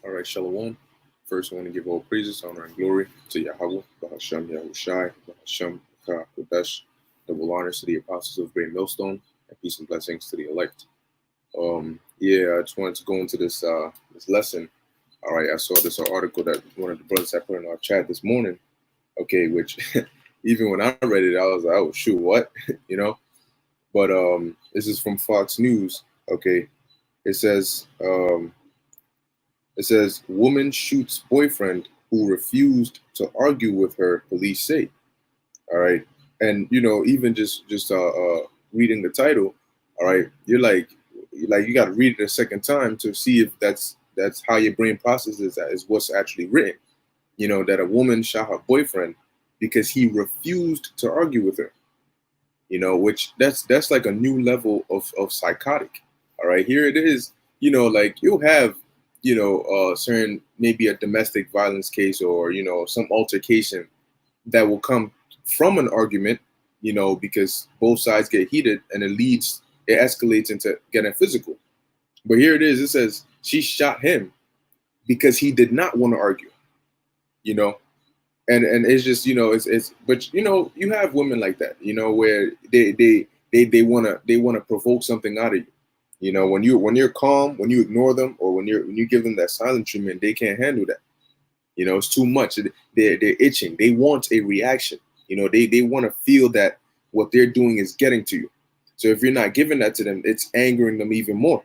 All right, Shalom. First, I want to give all praises, honor, and glory to Yahweh, Bahasham Yahushai, Bahasham Kodesh. Double honors to the apostles of Great Millstone, and peace and blessings to the elect. I just wanted to go into this lesson. All right, I saw this article that one of the brothers had put in our chat this morning. Okay, which even when I read it, I was like, oh shoot, what? you know. But this is from Fox News. Okay, it says. It says, woman shoots boyfriend who refused to argue with her, police say. All right. And, even just reading the title, all right, you got to read it a second time to see if that's how your brain processes that is what's actually written. That a woman shot her boyfriend because he refused to argue with her, which that's like a new level of psychotic. All right. Here it is, like you'll have certain maybe a domestic violence case or some altercation that will come from an argument, because both sides get heated and it escalates into getting physical. But here it is. It says she shot him because he did not want to argue, and it's just it's but you have women like that, where they wanna provoke something out of you. When you're calm, when you ignore them, or when you give them that silent treatment, they can't handle that. It's too much. They're itching. They want a reaction. They want to feel that what they're doing is getting to you. So if you're not giving that to them, it's angering them even more.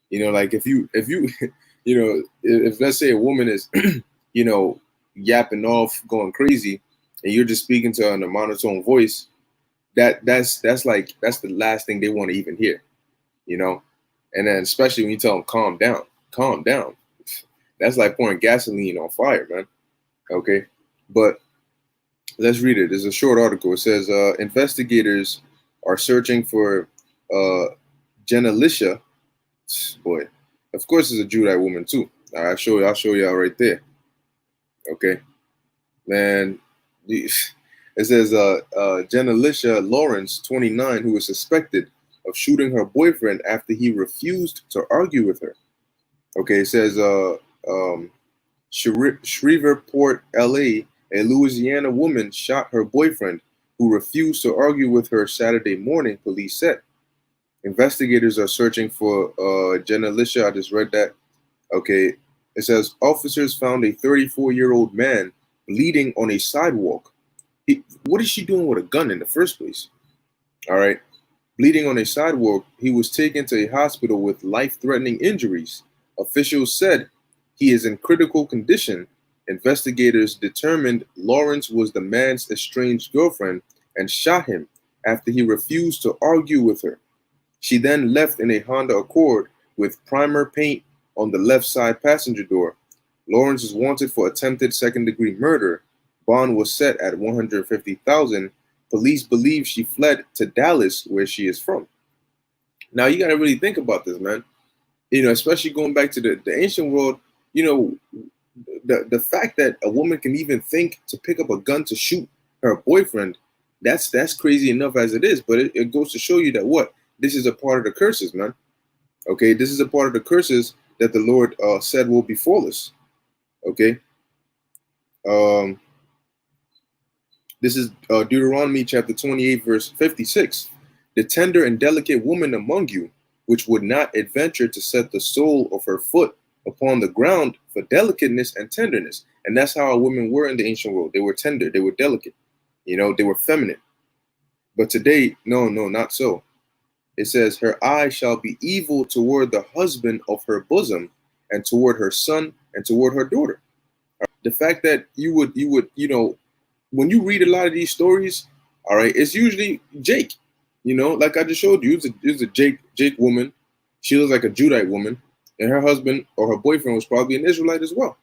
Like if you if let's say a woman is yapping off, going crazy, and you're just speaking to her in a monotone voice, that's the last thing they want to even hear. And then especially when you tell them calm down, that's like pouring gasoline on fire, man. Okay, but let's read it. It's a short article. It says investigators are searching for Jenalisha. Boy, of course, it's a Judite woman too. I'll show y'all right there. Okay, man. It says Jenalisha Lawrence, 29, who is suspected of shooting her boyfriend after he refused to argue with her. Okay, it says Shreveport, LA, a Louisiana woman shot her boyfriend who refused to argue with her Saturday morning, police said. Investigators are searching for Jenalisha. I just read that. Okay, it says officers found a 34-year-old man bleeding on a sidewalk. What is she doing with a gun in the first place? All right. Bleeding on a sidewalk, he was taken to a hospital with life-threatening injuries. Officials said he is in critical condition. Investigators determined Lawrence was the man's estranged girlfriend and shot him after he refused to argue with her. She then left in a Honda Accord with primer paint on the left side passenger door. Lawrence is wanted for attempted second-degree murder. Bond was set at $150,000. Police believe she fled to Dallas, where she is from. Now you got to really think about this, man. Especially going back to the ancient world. The fact that a woman can even think to pick up a gun to shoot her boyfriend, that's crazy enough as it is. But it goes to show you that this is a part of the curses, man. Okay, this is a part of the curses that the Lord said will befall us. Okay. This is Deuteronomy chapter 28, verse 56. The tender and delicate woman among you, which would not adventure to set the sole of her foot upon the ground for delicateness and tenderness. And that's how our women were in the ancient world. They were tender. They were delicate. They were feminine. But today, no, not so. It says, her eye shall be evil toward the husband of her bosom, and toward her son, and toward her daughter. The fact that you would, when you read a lot of these stories, all right, it's usually Jake. Like I just showed you, it's a Jake woman. She looks like a Judite woman, and her husband or her boyfriend was probably an Israelite as well.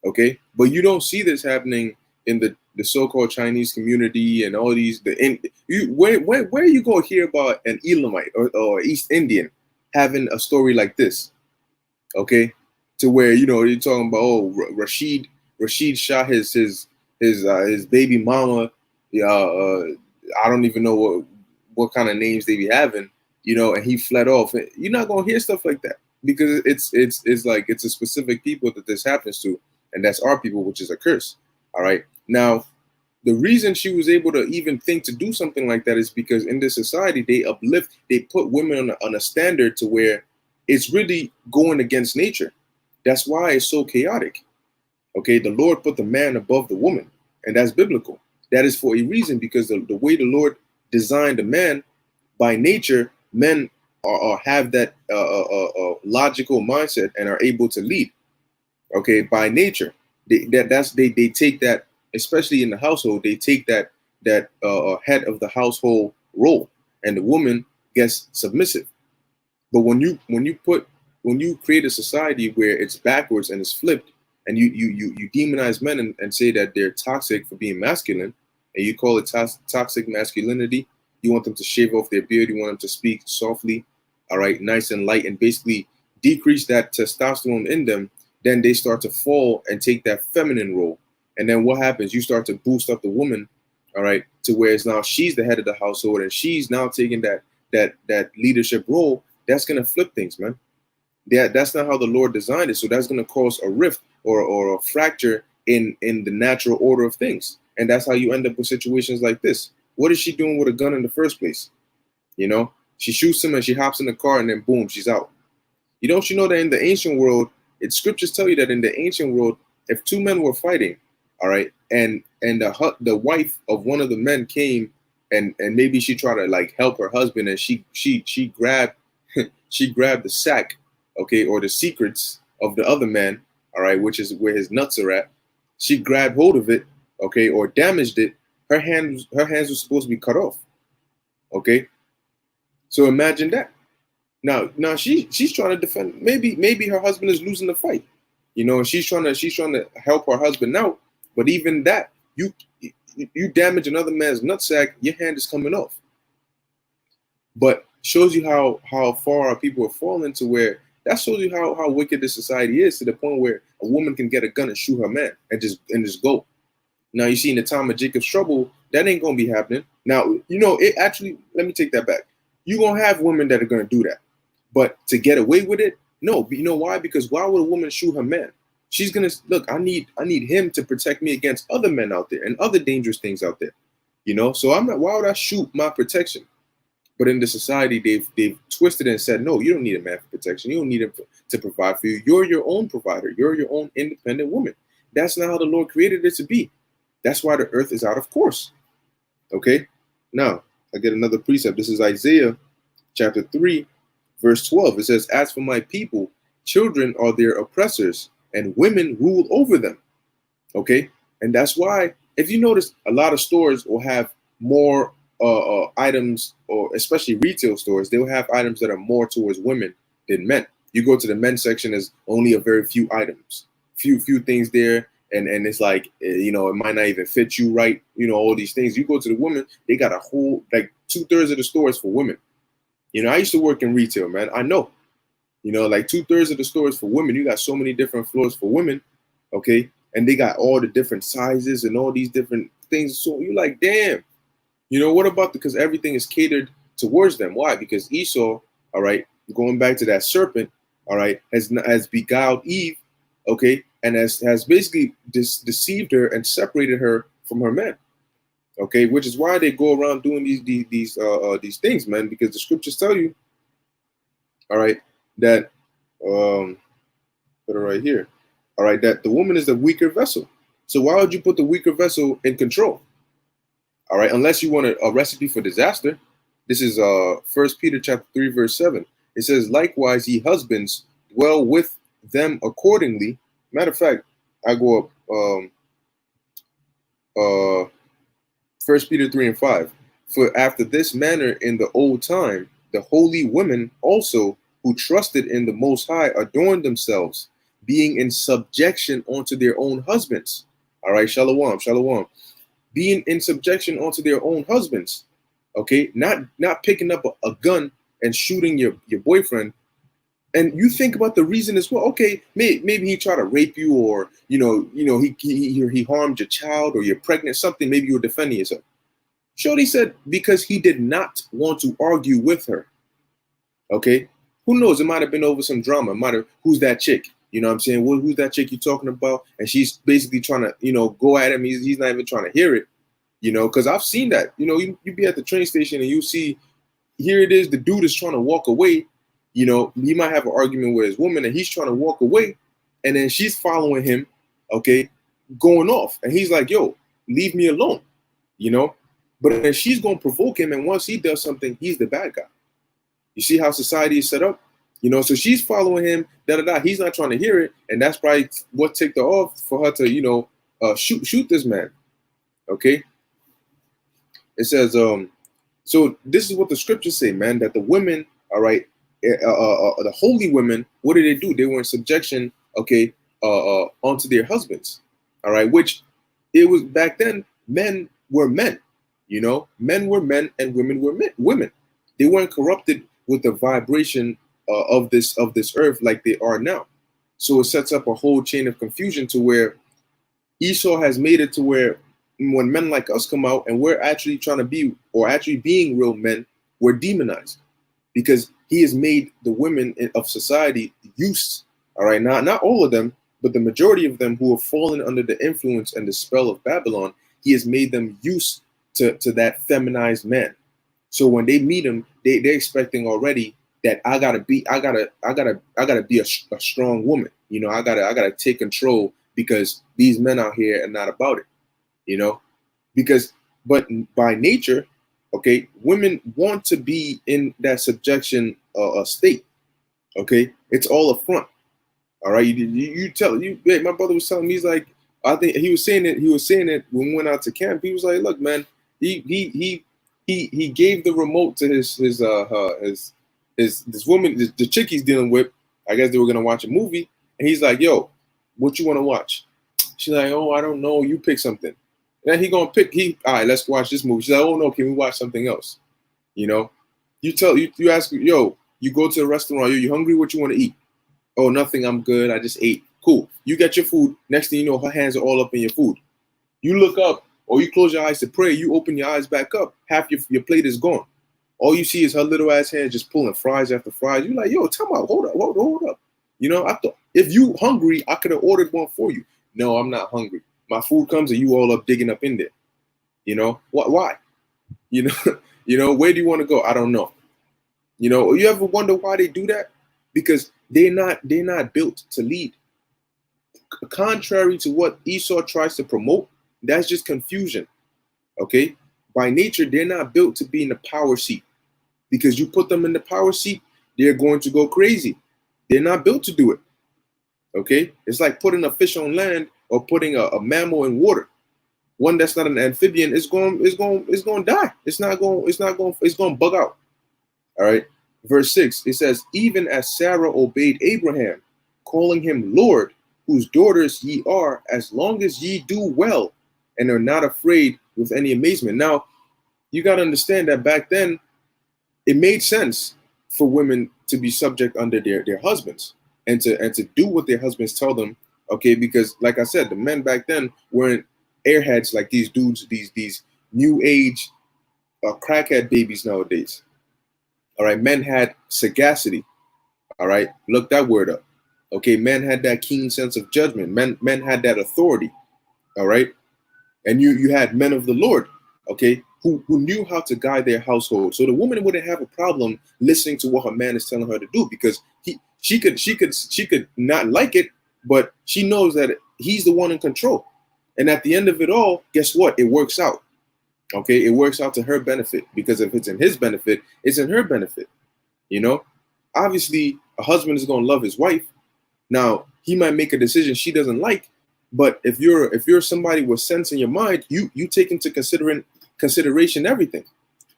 Okay, but you don't see this happening in the so-called Chinese community and all these. Where you gonna hear about an Elamite or East Indian having a story like this? Okay, to where you're talking about Rashid shot his baby mama. I don't even know what kind of names they be having, and he fled off. You're not gonna hear stuff like that because it's like it's a specific people that this happens to, and that's our people, which is a curse. All right. Now, the reason she was able to even think to do something like that is because in this society they put women on a standard to where it's really going against nature. That's why it's so chaotic. Okay, the Lord put the man above the woman, and that's biblical. That is for a reason, because the way the Lord designed the man, by nature, men have that logical mindset and are able to lead. Okay, by nature, they take that, especially in the household, they take that head of the household role, and the woman gets submissive. But when you create a society where it's backwards and it's flipped, and you demonize men and say that they're toxic for being masculine, and you call it toxic masculinity, you want them to shave off their beard, you want them to speak softly, all right, nice and light, and basically decrease that testosterone in them, then they start to fall and take that feminine role. And then what happens? You start to boost up the woman, all right, to where it's now she's the head of the household and she's now taking that leadership role. That's gonna flip things, man. That's not how the Lord designed it. So that's gonna cause a rift or a fracture in the natural order of things. And that's how you end up with situations like this. What is she doing with a gun in the first place? You know, she shoots him and she hops in the car and then boom, she's out. You know that in the ancient world, scriptures tell you that in the ancient world, if two men were fighting, all right, and the wife of one of the men came and maybe she tried to like help her husband, and she grabbed she grabbed the sack, okay, or the secrets of the other man, all right, which is where his nuts are at. She grabbed hold of it, okay, or damaged it. Her hands were supposed to be cut off, okay. So imagine that. Now she's trying to defend. Maybe her husband is losing the fight, you know, and she's trying to help her husband out. But even that, you damage another man's nutsack, your hand is coming off. But shows you how far our people are falling, to where that shows you how wicked this society is, to the point where a woman can get a gun and shoot her man and just go. Now you see, in the time of Jacob's trouble, that ain't gonna be happening. Now, you know, it actually, let me take that back. You're gonna have women that are gonna do that. But to get away with it, no. You know why? Because why would a woman shoot her man? She's gonna look. I need him to protect me against other men out there and other dangerous things out there. You know, so I'm not. Why would I shoot my protection? But in the society, they've twisted it and said, no, you don't need a man for protection. You don't need him to provide for you. You're your own provider. You're your own independent woman. That's not how the Lord created it to be. That's why the earth is out of course. Okay. Now I get another precept. This is Isaiah chapter 3. Verse 12, it says, as for my people, children are their oppressors, and women rule over them. Okay. And that's why, if you notice, a lot of stores will have more items, or especially retail stores, they'll have items that are more towards women than men. You go to the men's section, there's only a very few items, few things there. And it's like, you know, it might not even fit you right. You know, all these things. You go to the women, they got a whole, like 2/3 of the stores for women. You know, I used to work in retail, man. I know, you know, like 2/3 of the stores for women. You got so many different floors for women, okay? And they got all the different sizes and all these different things. So you're like, damn, you know, what about because everything is catered towards them? Why? Because Esau, all right, going back to that serpent, all right, has beguiled Eve, okay, and has basically deceived her and separated her from her man. Okay, which is why they go around doing these things, man, because the scriptures tell you, all right, that put it right here, all right, that the woman is the weaker vessel. So why would you put the weaker vessel in control? All right, unless you want a recipe for disaster. This is 1 Peter chapter 3, verse 7. It says, likewise, ye husbands, dwell with them accordingly. Matter of fact, I go up 1 Peter 3 and 5. For after this manner in the old time, the holy women also who trusted in the Most High adorned themselves, being in subjection unto their own husbands. All right, shalom, shalom. Being in subjection unto their own husbands. Okay, not picking up a gun and shooting your boyfriend. And you think about the reason as well. Okay, maybe he tried to rape you, or you know he harmed your child, or you're pregnant, something. Maybe you're defending yourself. Shorty said because he did not want to argue with her. Okay, Who knows? It might have been over some drama. It might have, who's that chick? You know what I'm saying? Who's that chick you talking about? And she's basically trying to, go at him. He's not even trying to hear it, because I've seen that. You be at the train station and you see, here it is, the dude is trying to walk away. He might have an argument with his woman and he's trying to walk away. And then she's following him, okay, going off. And he's like, yo, leave me alone, But then she's going to provoke him. And once he does something, he's the bad guy. You see how society is set up? So she's following him, He's not trying to hear it. And that's probably what ticked her off for her to, shoot this man. Okay. It says, so this is what the scriptures say, man, that the women, all right, the holy women, what did? They were in subjection, okay, onto their husbands, all right, which it was back then, men were men, men were men and women were women. They weren't corrupted with the vibration of this earth like they are now. So it sets up a whole chain of confusion to where Esau has made it to where when men like us come out and we're actually trying to be, or actually being real men, we're demonized because he has made the women of society use, all right, not all of them, but the majority of them who have fallen under the influence and the spell of Babylon, he has made them used to that feminized man. So when they meet him, they're expecting already that I gotta be a strong woman. I gotta take control because these men out here are not about it. But by nature, okay, women want to be in that subjection state. Okay, it's all a front. All right, hey, my brother was telling me, he's like, I think he was saying it when we went out to camp. He was like, look, man, he gave the remote to his this woman, the chick he's dealing with. I guess they were gonna watch a movie, and he's like, yo, what you want to watch? She's like, oh, I don't know, you pick something. And then he gonna pick, all right, let's watch this movie. She's like, oh no, can we watch something else? You ask, yo, you go to a restaurant, you hungry, what you want to eat? Oh, nothing, I'm good, I just ate. Cool. You get your food, next thing you know, her hands are all up in your food. You look up, or you close your eyes to pray, you open your eyes back up, half your plate is gone. All you see is her little ass hands just pulling fries after fries. You're like, yo, time out, hold up. I thought if you hungry, I could have ordered one for you. No, I'm not hungry. My food comes and you all up digging up in there. What? Why? Where do you want to go? I don't know. You ever wonder why they do that? Because they're not built to lead. Contrary to what Esau tries to promote, that's just confusion. Okay? By nature, they're not built to be in the power seat. Because you put them in the power seat, they're going to go crazy. They're not built to do it. Okay? It's like putting a fish on land or putting a mammal in water. One that's not an amphibian is going to die. It's going to bug out. All right. Verse 6, it says, even as Sarah obeyed Abraham, calling him Lord, whose daughters ye are, as long as ye do well and are not afraid with any amazement. Now, you got to understand that back then, it made sense for women to be subject under their husbands and to do what their husbands tell them. Okay, because like I said, the men back then weren't airheads like these dudes, these new age crackhead babies nowadays. All right, men had sagacity. All right, look that word up. Okay, men had that keen sense of judgment. Men had that authority. All right, and you had men of the Lord. Okay, who knew how to guide their household. So the woman wouldn't have a problem listening to what her man is telling her to do because she could not like it, but she knows that he's the one in control. And at the end of it all, guess what? It works out. Okay, it works out to her benefit because if it's in his benefit, it's in her benefit. Obviously, a husband is going to love his wife. Now, he might make a decision she doesn't like, but if you're somebody with sense in your mind, you take into consideration everything.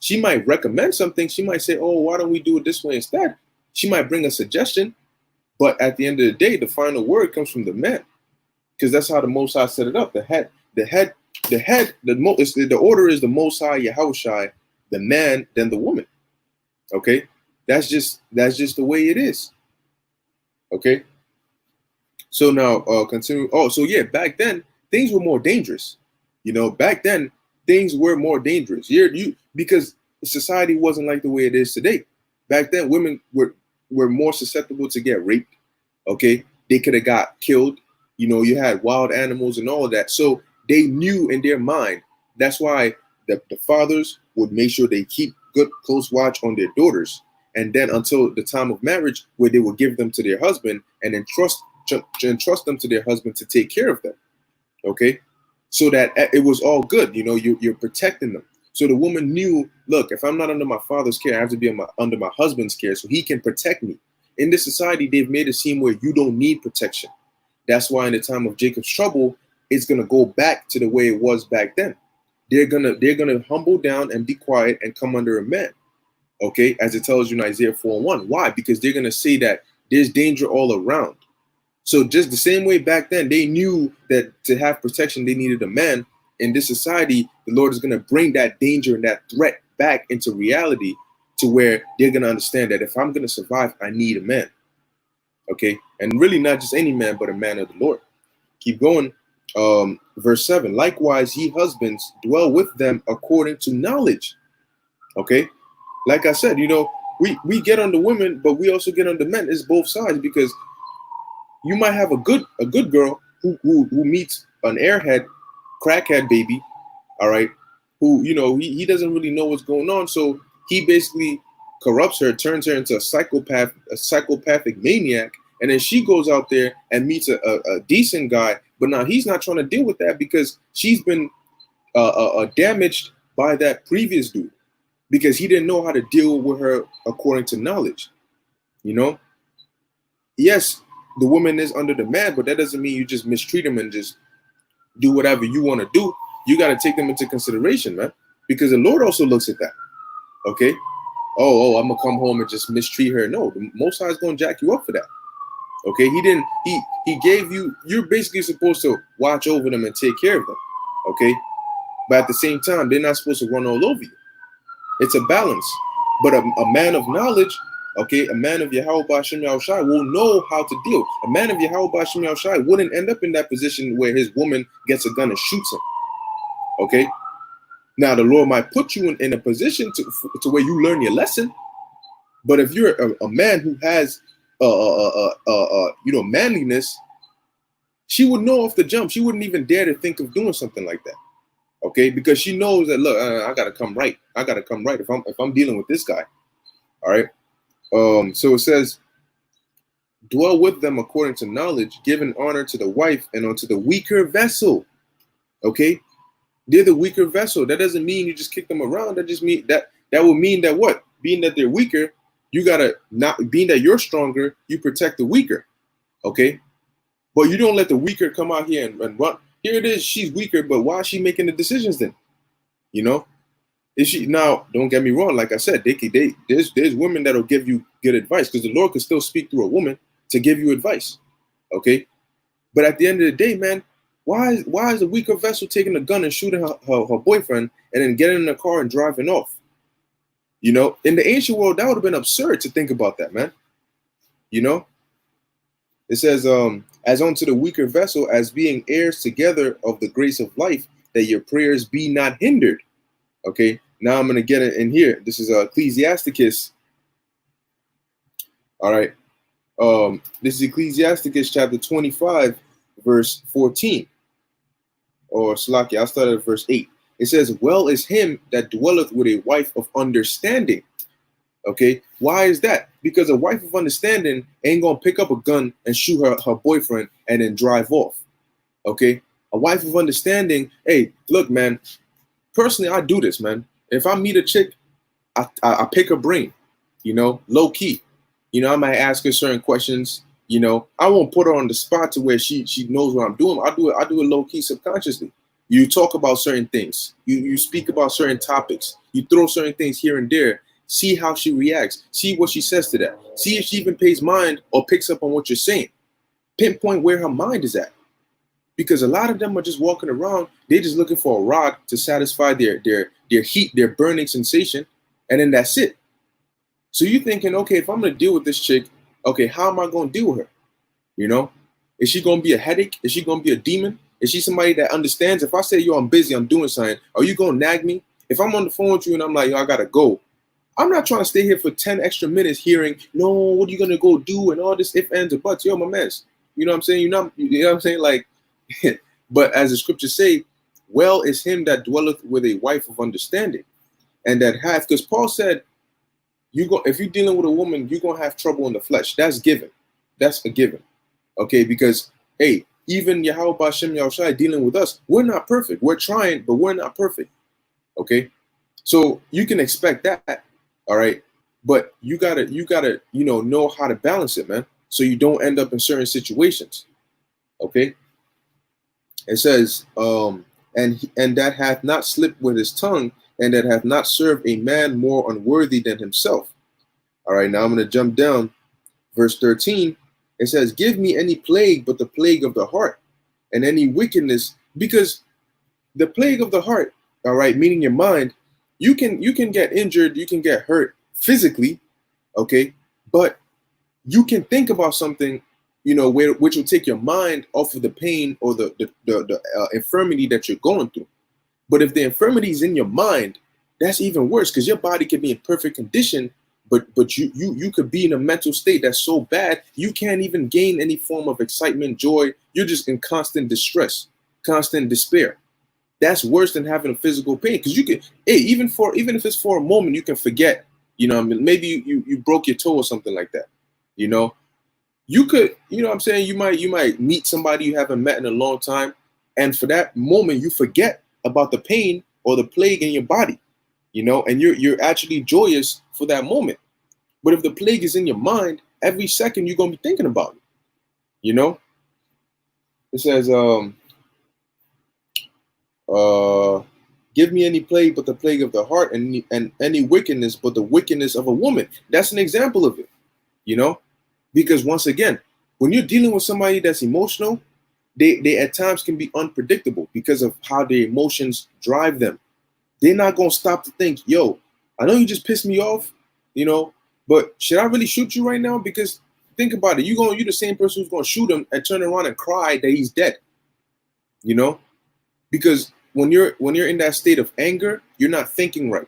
She might recommend something. She might say, "Oh, why don't we do it this way instead?" She might bring a suggestion, but at the end of the day, the final word comes from the man, because that's how the Most High set it up. The order is the Most High, Yahushai, the man, then the woman. Okay, that's just the way it is. Okay. So now, continue. Oh, so yeah, back then things were more dangerous. Back then things were more dangerous. Because society wasn't like the way it is today. Back then, women were were more susceptible to get raped. Okay, they could have got killed. You had wild animals and all of that. So they knew in their mind. That's why the fathers would make sure they keep good close watch on their daughters, and then until the time of marriage, where they would give them to their husband and entrust them to their husband to take care of them. Okay, so that it was all good. You're protecting them. So the woman knew, look, if I'm not under my father's care, I have to be under my husband's care so he can protect me. In this society, they've made it seem where you don't need protection. That's why in the time of Jacob's trouble, it's gonna go back to the way it was back then. They're gonna humble down and be quiet and come under a man. Okay, as it tells you in Isaiah 4:1. Why? Because they're gonna say that there's danger all around. So just the same way back then, they knew that to have protection, they needed a man. In this society, the Lord is going to bring that danger and that threat back into reality to where they're going to understand that if I'm going to survive, I need a man. Okay. And really not just any man, but a man of the Lord. Keep going. Verse 7, likewise, ye husbands, dwell with them according to knowledge. Okay. Like I said, we get on the women, but we also get on the men. It's both sides, because you might have a good girl who meets an airhead, crackhead baby, all right, who he doesn't really know what's going on, so he basically corrupts her, turns her into a psychopathic maniac, and then she goes out there and meets a decent guy, but now he's not trying to deal with that because she's been damaged by that previous dude because he didn't know how to deal with her according to knowledge. Yes, the woman is under the man, but that doesn't mean you just mistreat him and just do whatever you want to do. You got to take them into consideration, man, because the Lord also looks at that. Okay. I'm gonna come home and just mistreat her. No, the Most High is gonna jack you up for that. Okay. He gave you. You're basically supposed to watch over them and take care of them. Okay. But at the same time, they're not supposed to run all over you. It's a balance. But a man of knowledge, okay, a man of Yahweh Ba'Shem Yahushai will know how to deal. A man of Yahweh Ba'Shem Yahushai wouldn't end up in that position where his woman gets a gun and shoots him. Okay? Now, the Lord might put you in a position to where you learn your lesson. But if you're a man who has, manliness, she would know off the jump. She wouldn't even dare to think of doing something like that. Okay? Because she knows that, look, I got to come right. I got to come right if I'm dealing with this guy. All right? So it says, dwell with them according to knowledge, giving honor to the wife and unto the weaker vessel. Okay, they're the weaker vessel. That doesn't mean you just kick them around. That just mean that will mean that what? Being that they're weaker, you gotta not being that you're stronger, you protect the weaker. Okay, but you don't let the weaker come out here and run. Here it is, she's weaker, but why is she making the decisions then? Is she now? Don't get me wrong. Like I said, there's women that'll give you good advice because the Lord can still speak through a woman to give you advice. Okay, but at the end of the day, man, why is a weaker vessel taking a gun and shooting her boyfriend and then getting in the car and driving off? In the ancient world, that would have been absurd to think about that, man. It says, as unto the weaker vessel, as being heirs together of the grace of life, that your prayers be not hindered. Okay. Now I'm going to get it in here. This is Ecclesiasticus. All right. This is Ecclesiasticus chapter 25, verse 14. Or Salaki, I'll start at verse 8. It says, well is him that dwelleth with a wife of understanding. Okay. Why is that? Because a wife of understanding ain't going to pick up a gun and shoot her boyfriend and then drive off. Okay. A wife of understanding. Hey, look, man, personally, I do this, man. If I meet a chick, I pick her brain, low key. I might ask her certain questions. I won't put her on the spot to where she knows what I'm doing. I do it low key, subconsciously. You talk about certain things. You speak about certain topics. You throw certain things here and there. See how she reacts. See what she says to that. See if she even pays mind or picks up on what you're saying. Pinpoint where her mind is at. Because a lot of them are just walking around. They're just looking for a rod to satisfy their heat, their burning sensation, and then that's it. So you're thinking, okay, if I'm going to deal with this chick, okay, how am I going to deal with her? Is she going to be a headache? Is she going to be a demon? Is she somebody that understands? If I say, yo, I'm busy, I'm doing something, are you going to nag me? If I'm on the phone with you and I'm like, yo, I got to go, I'm not trying to stay here for 10 extra minutes hearing, no, what are you gonna go do and all this if ands or buts. Yo, my man. You know what I'm saying? You know what I'm saying? Like, but as the scriptures say, well is him that dwelleth with a wife of understanding, and that hath, because Paul said, if you're dealing with a woman, you're gonna have trouble in the flesh. That's given. That's a given. Okay, because hey, even Yahweh Bashem Yahushai dealing with us, we're not perfect. We're trying, but we're not perfect. Okay, so you can expect that. All right, but you gotta know how to balance it, man, so you don't end up in certain situations. Okay, it says, and that hath not slipped with his tongue, and that hath not served a man more unworthy than himself. All right, now I'm gonna jump down, verse 13. It says, give me any plague but the plague of the heart, and any wickedness, because the plague of the heart, all right, meaning your mind, you can get injured, you can get hurt physically, okay, but you can think about something, which will take your mind off of the pain or the infirmity that you're going through. But if the infirmity is in your mind, that's even worse, because your body could be in perfect condition, but you could be in a mental state that's so bad you can't even gain any form of excitement, joy. You're just in constant distress, constant despair. That's worse than having a physical pain, because you can, hey, even if it's for a moment, you can forget. Maybe you broke your toe or something like that. You could, what I'm saying, you might meet somebody you haven't met in a long time, and for that moment you forget about the pain or the plague in your body, and you're actually joyous for that moment. But if the plague is in your mind, every second you're gonna be thinking about it. It says, give me any plague but the plague of the heart, and any wickedness but the wickedness of a woman. That's an example of it, because once again, when you're dealing with somebody that's emotional, they at times can be unpredictable because of how their emotions drive them. They're not gonna stop to think, yo, I know you just pissed me off, but should I really shoot you right now? Because think about it, you're the same person who's gonna shoot him and turn around and cry that he's dead. Because when you're in that state of anger, you're not thinking right.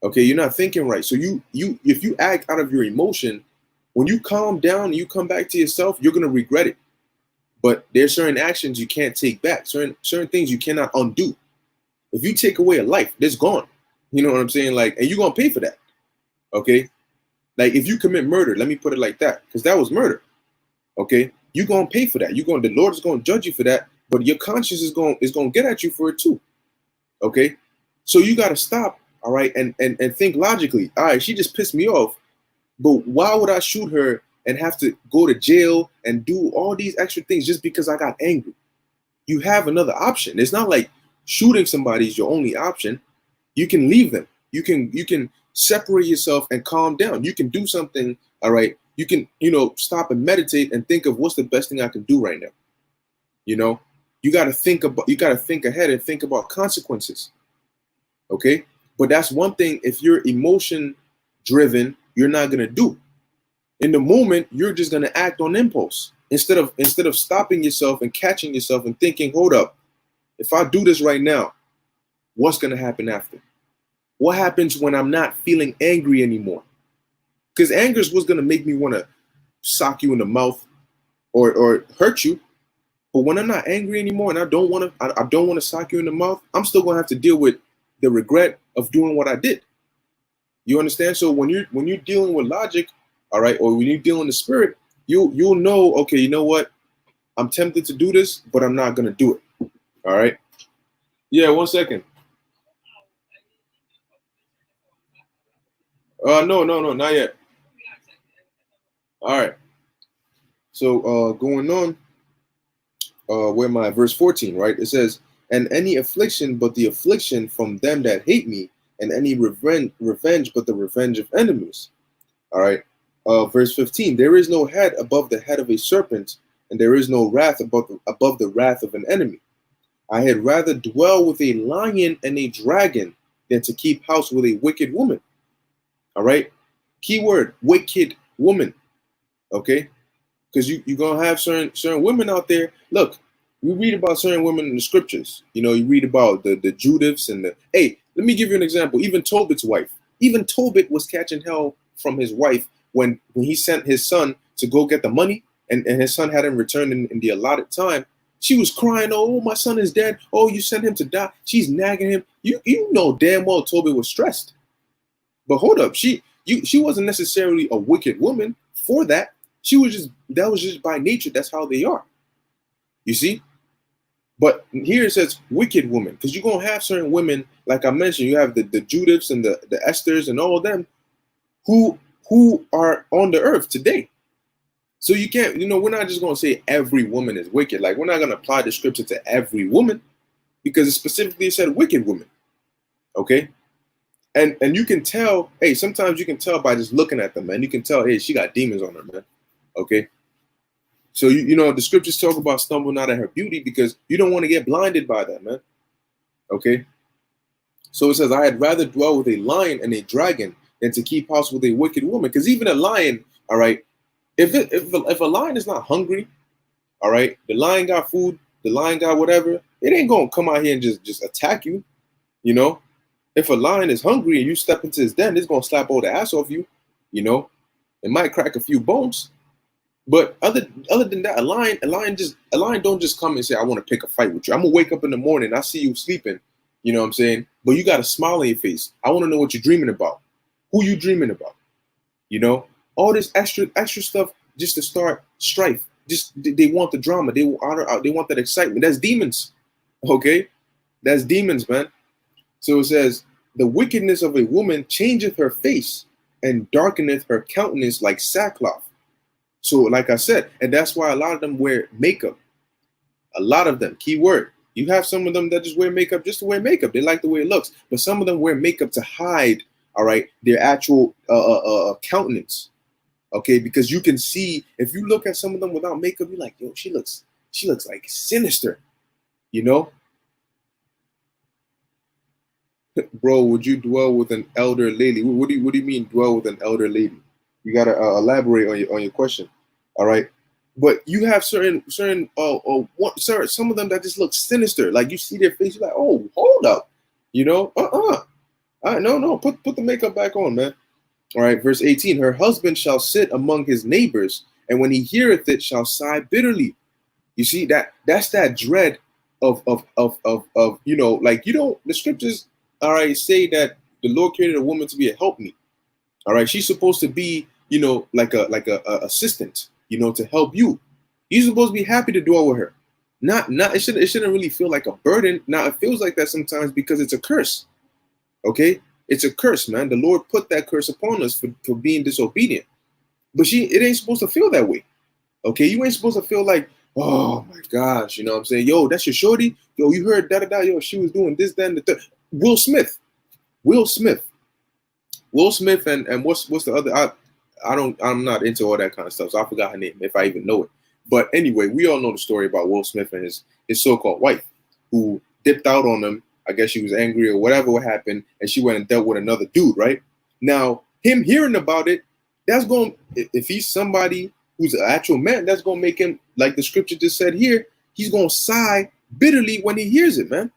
Okay, you're not thinking right. So if you act out of your emotion, when you calm down and you come back to yourself, you're gonna regret it. But there's certain actions you can't take back, certain things you cannot undo. If you take away a life, it's gone. You know what I'm saying? Like, and you're gonna pay for that. Okay? Like if you commit murder, let me put it like that, because that was murder. Okay, you're gonna pay for that. The Lord is gonna judge you for that, but your conscience is gonna get at you for it too. Okay, so you gotta stop, all right, and think logically. All right, she just pissed me off, but why would I shoot her and have to go to jail and do all these extra things just because I got angry? You have another option. It's not like shooting somebody is your only option. You can leave them. You can separate yourself and calm down. You can do something, all right. You can, stop and meditate and think of what's the best thing I can do right now. You got to think ahead and think about consequences. Okay. But that's one thing. If you're emotion driven, you're not going to do. In the moment, you're just going to act on impulse instead of stopping yourself and catching yourself and thinking, hold up, if I do this right now, what's going to happen after? What happens when I'm not feeling angry anymore? Because anger is what's going to make me want to sock you in the mouth or hurt you. But when I'm not angry anymore and I don't want to sock you in the mouth, I'm still going to have to deal with the regret of doing what I did. You understand? So when you're dealing with logic, all right, or when you're dealing with the spirit, you'll know, okay, you know what? I'm tempted to do this, but I'm not going to do it. All right? Yeah, 1 second. No, not yet. All right. So going on, where my verse 14, right? It says, and any affliction but the affliction from them that hate me, and any revenge but the revenge of enemies. All right. Verse 15, there is no head above the head of a serpent, and there is no wrath above the wrath of an enemy. I had rather dwell with a lion and a dragon than to keep house with a wicked woman. All right. Keyword, wicked woman. Okay. Because you're going to have certain women out there. Look, we read about certain women in the scriptures. You read about the Judiths and hey, let me give you an example. Even Tobit's wife, Even Tobit was catching hell from his wife when he sent his son to go get the money, and his son hadn't returned in the allotted time. She was crying, "Oh, my son is dead. Oh, you sent him to die." She's nagging him. You know damn well Tobit was stressed. But hold up, she wasn't necessarily a wicked woman for that. That was just by nature. That's how they are. You see? But here it says wicked woman, because you're gonna have certain women, like I mentioned, you have the Judiths and the Esthers and all of them who are on the earth today. So you can't, we're not just gonna say every woman is wicked. Like, we're not gonna apply the scripture to every woman, because it specifically said wicked woman. Okay? And you can tell, hey, sometimes you can tell by just looking at them, man. You can tell, hey, she got demons on her, man. Okay. So the scriptures talk about stumbling out of her beauty, because you don't want to get blinded by that, man. Okay. So it says, I had rather dwell with a lion and a dragon than to keep house with a wicked woman. Because even a lion, all right, if a lion is not hungry, all right, the lion got food, the lion got whatever, it ain't gonna come out here and just attack you. If a lion is hungry and you step into his den, it's gonna slap all the ass off you. It might crack a few bones. But other than that, a lion don't just come and say, I want to pick a fight with you. I'm gonna wake up in the morning, I see you sleeping, you know what I'm saying? But you got a smile on your face. I want to know what you're dreaming about. Who you dreaming about? All this extra stuff just to start strife. Just they want the drama. They want that excitement. That's demons. Okay? That's demons, man. So it says, the wickedness of a woman changeth her face and darkeneth her countenance like sackcloth. So like I said, and that's why a lot of them wear makeup. A lot of them, key word. You have some of them that just wear makeup just to wear makeup. They like the way it looks. But some of them wear makeup to hide, all right, their actual countenance. Okay, because you can see, if you look at some of them without makeup, you're like, yo, she looks like sinister, Bro, would you dwell with an elder lady? What do you mean dwell with an elder lady? You gotta elaborate on your question. All right, but you have certain some of them that just look sinister. Like, you see their face, you're like, oh, hold up, no, put the makeup back on, man. All right, verse 18. Her husband shall sit among his neighbors, and when he heareth it, shall sigh bitterly. You see, that's that dread of like, the scriptures, all right, say that the Lord created a woman to be a helpmeet. All right, she's supposed to be, like a assistant, to help you. You're supposed to be happy to dwell with her. Not it shouldn't really feel like a burden. Now it feels like that sometimes because it's a curse. Okay, it's a curse, man. The Lord put that curse upon us for being disobedient. But it ain't supposed to feel that way. Okay, you ain't supposed to feel like, oh my gosh, you know what I'm saying? Yo, that's your shorty. Yo, you heard da da da. Yo, she was doing this, that, and the third. Will Smith, and what's the other? I'm not into all that kind of stuff, so I forgot her name, if I even know it. But anyway, we all know the story about Will Smith and his so-called wife, who dipped out on him. I guess she was angry or whatever happened, and she went and dealt with another dude, right? Now, him hearing about it, that's going, if he's somebody who's an actual man, that's going to make him, like the scripture just said here, he's going to sigh bitterly when he hears it, man.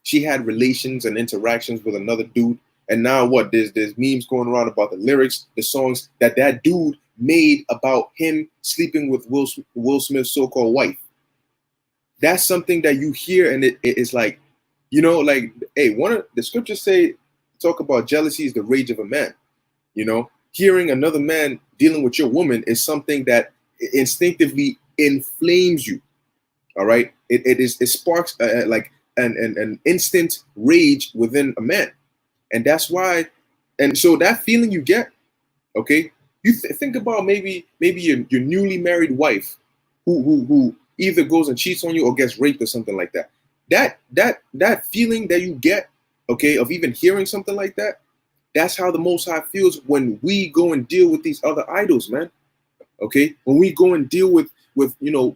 She had relations and interactions with another dude. And now what? There's memes going around about the lyrics, the songs that dude made about him sleeping with Will Smith's so-called wife. That's something that you hear, and it's like, like, hey, one of the scriptures talk about jealousy is the rage of a man. Hearing another man dealing with your woman is something that instinctively inflames you. All right, it sparks like an instant rage within a man. And that's why, and so that feeling you get, okay, you think about maybe your newly married wife who either goes and cheats on you or gets raped or something like that. That feeling that you get, okay, of even hearing something like that, that's how the Most High feels when we go and deal with these other idols, man. Okay, when we go and deal with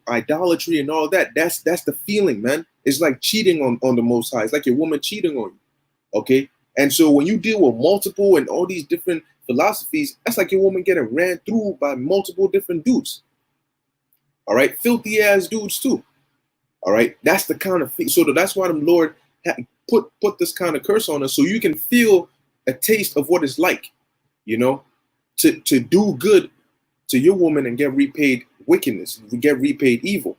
idolatry and all that, that's the feeling, man. It's like cheating on the Most High. It's like your woman cheating on you. Okay. And so when you deal with multiple and all these different philosophies, that's like your woman getting ran through by multiple different dudes. All right, filthy ass dudes too. All right, that's the kind of thing. So that's why the Lord put this kind of curse on us, so you can feel a taste of what it's like, you know, to do good to your woman and get repaid wickedness, get repaid evil.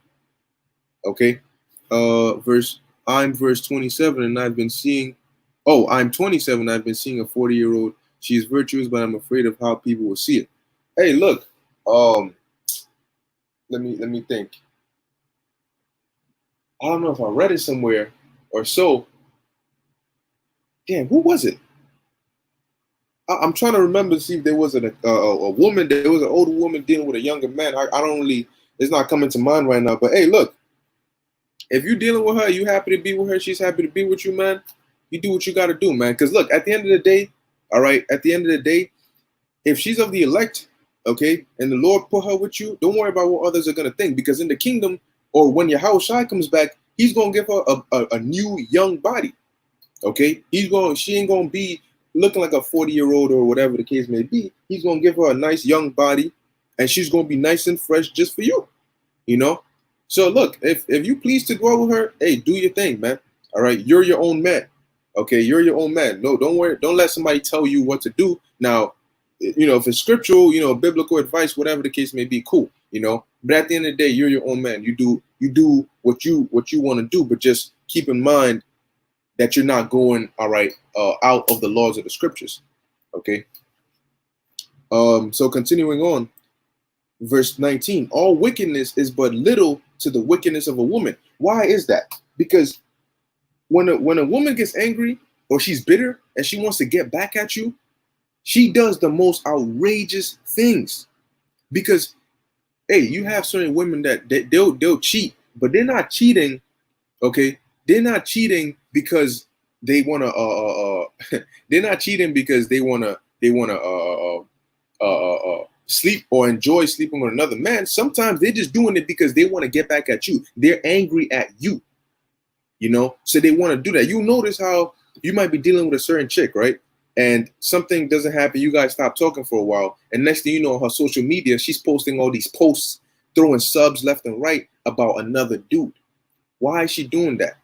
Okay. Verse 27, and I've been seeing, oh, I'm 27, I've been seeing a 40-year-old. She is virtuous, but I'm afraid of how people will see it. Hey, look, let me think. I don't know if I read it somewhere or so. Damn, who was it? I'm trying to remember to see if there was a woman. There was an older woman dealing with a younger man. I don't really. It's not coming to mind right now. But hey, look, if you're dealing with her, you happy to be with her. She's happy to be with you, man. You do what you got to do, man. Because look, at the end of the day, all right. At the end of the day, if she's of the elect, okay, and the Lord put her with you, don't worry about what others are gonna think. Because in the kingdom, or when Yahweh Shai comes back, He's gonna give her a new young body. Okay, she ain't gonna be looking like a 40-year-old or whatever the case may be. He's gonna give her a nice young body, and she's gonna be nice and fresh just for you, you know. So look, if you please to dwell with her, hey, do your thing, man. All right, you're your own man. Okay, you're your own man. No, don't worry. Don't let somebody tell you what to do. Now, you know, if it's scriptural, you know, biblical advice, whatever the case may be, cool, you know. But at the end of the day, you're your own man. You do what you want to do, but just keep in mind that you're not going, all right, out of the laws of the scriptures. Okay. So continuing on, verse 19, all wickedness is but little to the wickedness of a woman. Why is that? Because when a woman gets angry or she's bitter and she wants to get back at you, she does the most outrageous things. Because hey, you have certain women that they'll cheat, but they're not cheating. Okay, they're not cheating because they wanna. They're not cheating because they wanna sleep or enjoy sleeping with another man. Sometimes they're just doing it because they want to get back at you. They're angry at you, you know. So they want to do that. You notice how you might be dealing with a certain chick, right? And something doesn't happen, you guys stop talking for a while, and next thing you know, on her social media, she's posting all these posts, throwing subs left and right about another dude. Why is she doing that?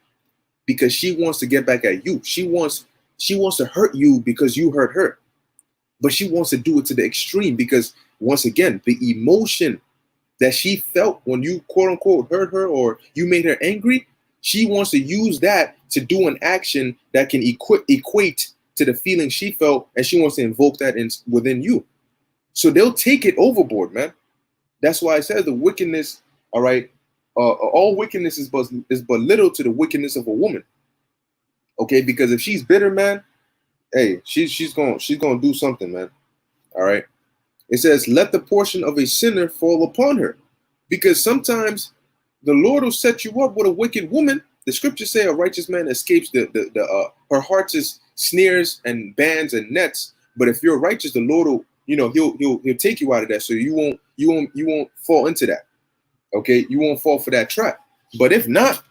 Because she wants to get back at you. She wants to hurt you because you hurt her. But she wants to do it to the extreme because, once again, the emotion that she felt when you quote unquote hurt her or you made her angry, she wants to use that to do an action that can equate to the feeling she felt, and she wants to invoke that within you. So they'll take it overboard, man. That's why it says the wickedness, all right, all wickedness is but little to the wickedness of a woman. Okay, because if she's bitter, man, hey, she's gonna do something, man. All right. It says, let the portion of a sinner fall upon her. Because sometimes the Lord will set you up with a wicked woman. The scriptures say a righteous man escapes her heart's snares and bands and nets. But if you're righteous, the Lord will, you know, he'll take you out of that. So you won't fall into that. Okay, you won't fall for that trap. But if not,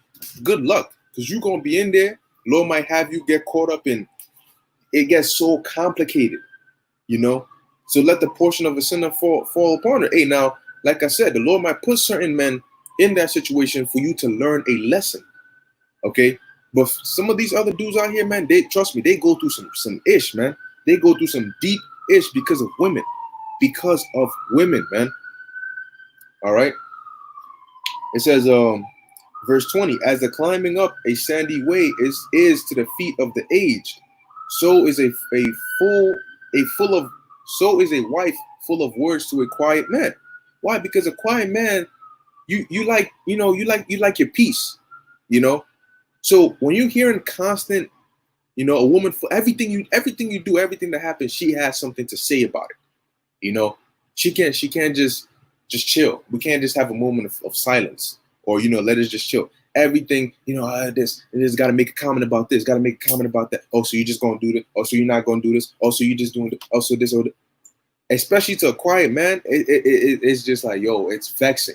good luck, because you're gonna be in there. Lord might have you get caught up in. It gets so complicated, you know. So let the portion of a sinner fall upon her. Hey, now, like I said, the Lord might put certain men in that situation for you to learn a lesson. Okay, but some of these other dudes out here, man, they trust me, they go through some ish, man. They go through some deep ish because of women, man. All right. It says, verse 20, as the climbing up a sandy way is to the feet of the aged, so is a wife full of words to a quiet man. Why? Because a quiet man, you like your peace, you know. So when you're hearing constant, you know, a woman, for everything you do, everything that happens, she has something to say about it. You know, she can't just chill. We can't just have a moment of silence, or, you know, let us just chill. Everything, you know, this got to make a comment about this, got to make a comment about that. Oh, so you just gonna do this? Oh, so you're not gonna do this? Oh, so you just doing this? Oh, so this or that. Especially to a quiet man, it's just like, yo, it's vexing.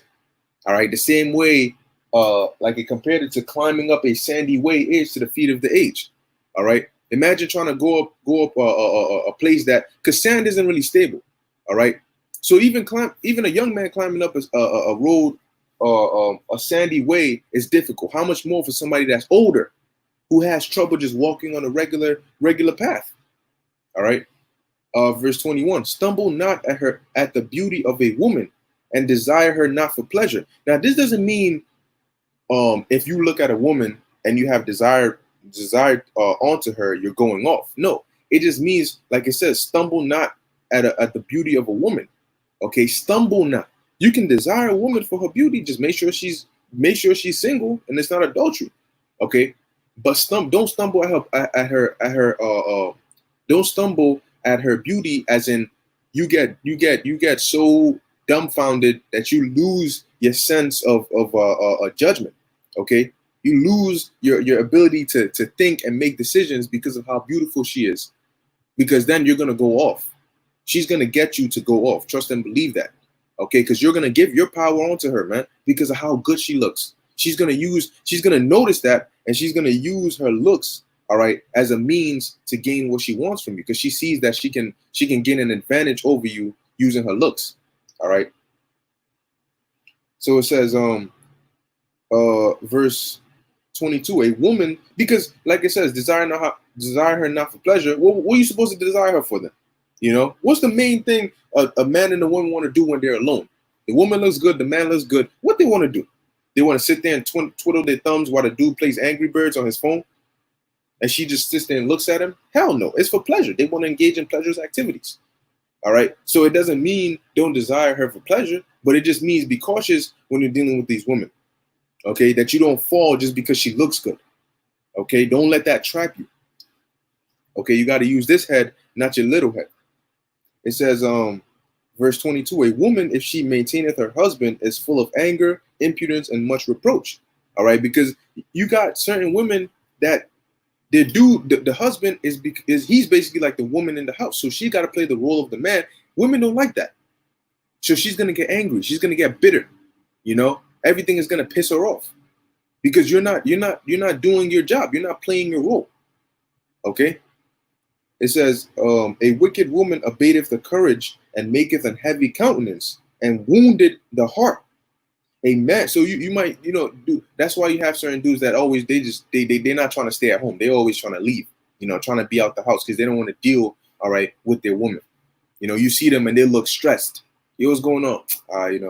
All right, the same way, like it compared it to climbing up a sandy way is to the feet of the aged. All right, imagine trying to go up a place that, because sand isn't really stable. All right, so even a young man climbing up a road, a sandy way is difficult. How much more for somebody that's older, who has trouble just walking on a regular path? All right. Verse 21, stumble not at the beauty of a woman, and desire her not for pleasure. Now, this doesn't mean if you look at a woman and you have desire onto her, you're going off. No, it just means, like it says, stumble not at the beauty of a woman. Okay, stumble not. You can desire a woman for her beauty. Just make sure she's single and it's not adultery. Okay, but don't stumble at her don't stumble at her beauty, as in you get so dumbfounded that you lose your sense of judgment. Okay, you lose your ability to think and make decisions because of how beautiful she is, because then you're going to go off. She's going to get you to go off. Trust and believe that. Okay, because you're going to give your power onto her, man, because of how good she looks. She's going to notice that, and she's going to use her looks, all right, as a means to gain what she wants from you, because she sees that she can gain an advantage over you using her looks. All right. So it says, verse 22, a woman, because like it says, desire her not for pleasure. What are you supposed to desire her for then? You know, what's the main thing a man and a woman want to do when they're alone? The woman looks good, the man looks good. What they want to do? They want to sit there and twiddle their thumbs while the dude plays Angry Birds on his phone, and she just sits there and looks at him? Hell no, it's for pleasure. They want to engage in pleasurous activities. All right, so it doesn't mean don't desire her for pleasure, but it just means be cautious when you're dealing with these women. Okay, that you don't fall just because she looks good. Okay, don't let that trap you. Okay, you got to use this head, not your little head. It says, verse 22, a woman, if she maintaineth her husband, is full of anger, impudence, and much reproach. All right, because you got certain women that the husband is he's basically like the woman in the house, so she got to play the role of the man. Women don't like that, so she's gonna get angry, she's gonna get bitter. You know, everything is gonna piss her off because you're not doing your job, you're not playing your role. Okay. It says, a wicked woman abateth the courage and maketh an heavy countenance and wounded the heart. A man, so you might, do that's why you have certain dudes that always they're not trying to stay at home. They're always trying to leave, trying to be out the house because they don't want to deal, all right, with their woman. You see them and they look stressed. Yo, what's going on?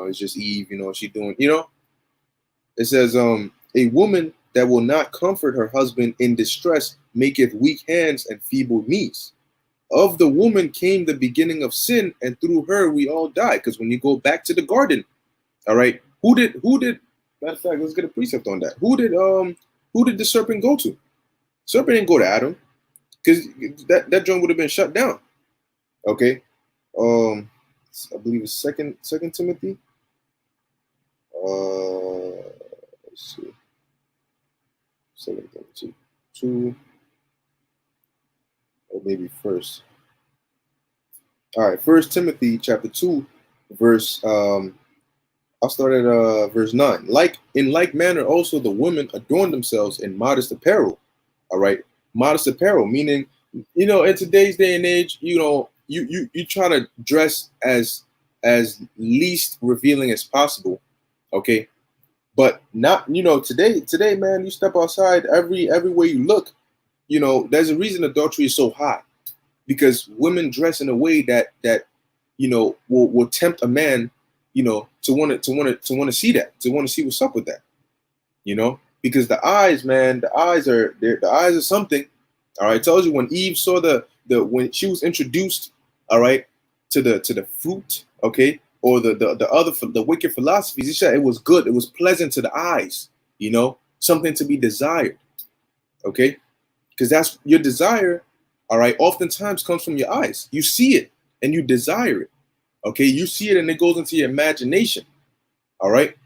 It's just Eve, she doing, It says, a woman that will not comfort her husband in distress maketh weak hands and feeble knees. Of the woman came the beginning of sin, and through her we all die. Because when you go back to the garden, all right, who did matter of fact, let's get a precept on that. Who did the serpent go to? Serpent didn't go to Adam, because that joint would have been shut down. Okay. I believe it's second Timothy. Let's see. 2 Timothy 2, or maybe first. All right, 1 Timothy chapter 2, verse. I'll start at verse 9. In like manner, also the women adorn themselves in modest apparel. All right, modest apparel, meaning, in today's day and age, you try to dress as least revealing as possible. Okay. But not, today, man, you step outside, everywhere you look, there's a reason adultery is so high, because women dress in a way that will tempt a man, to want to see that, to want to see what's up with that, because the eyes, man, the eyes are something. All right, I told you when Eve saw when she was introduced, all right, to the fruit, okay, or the wicked philosophies, he said it was good, it was pleasant to the eyes, something to be desired. Okay, because that's your desire. All right, oftentimes comes from your eyes. You see it and you desire it. Okay, you see it and it goes into your imagination. All right,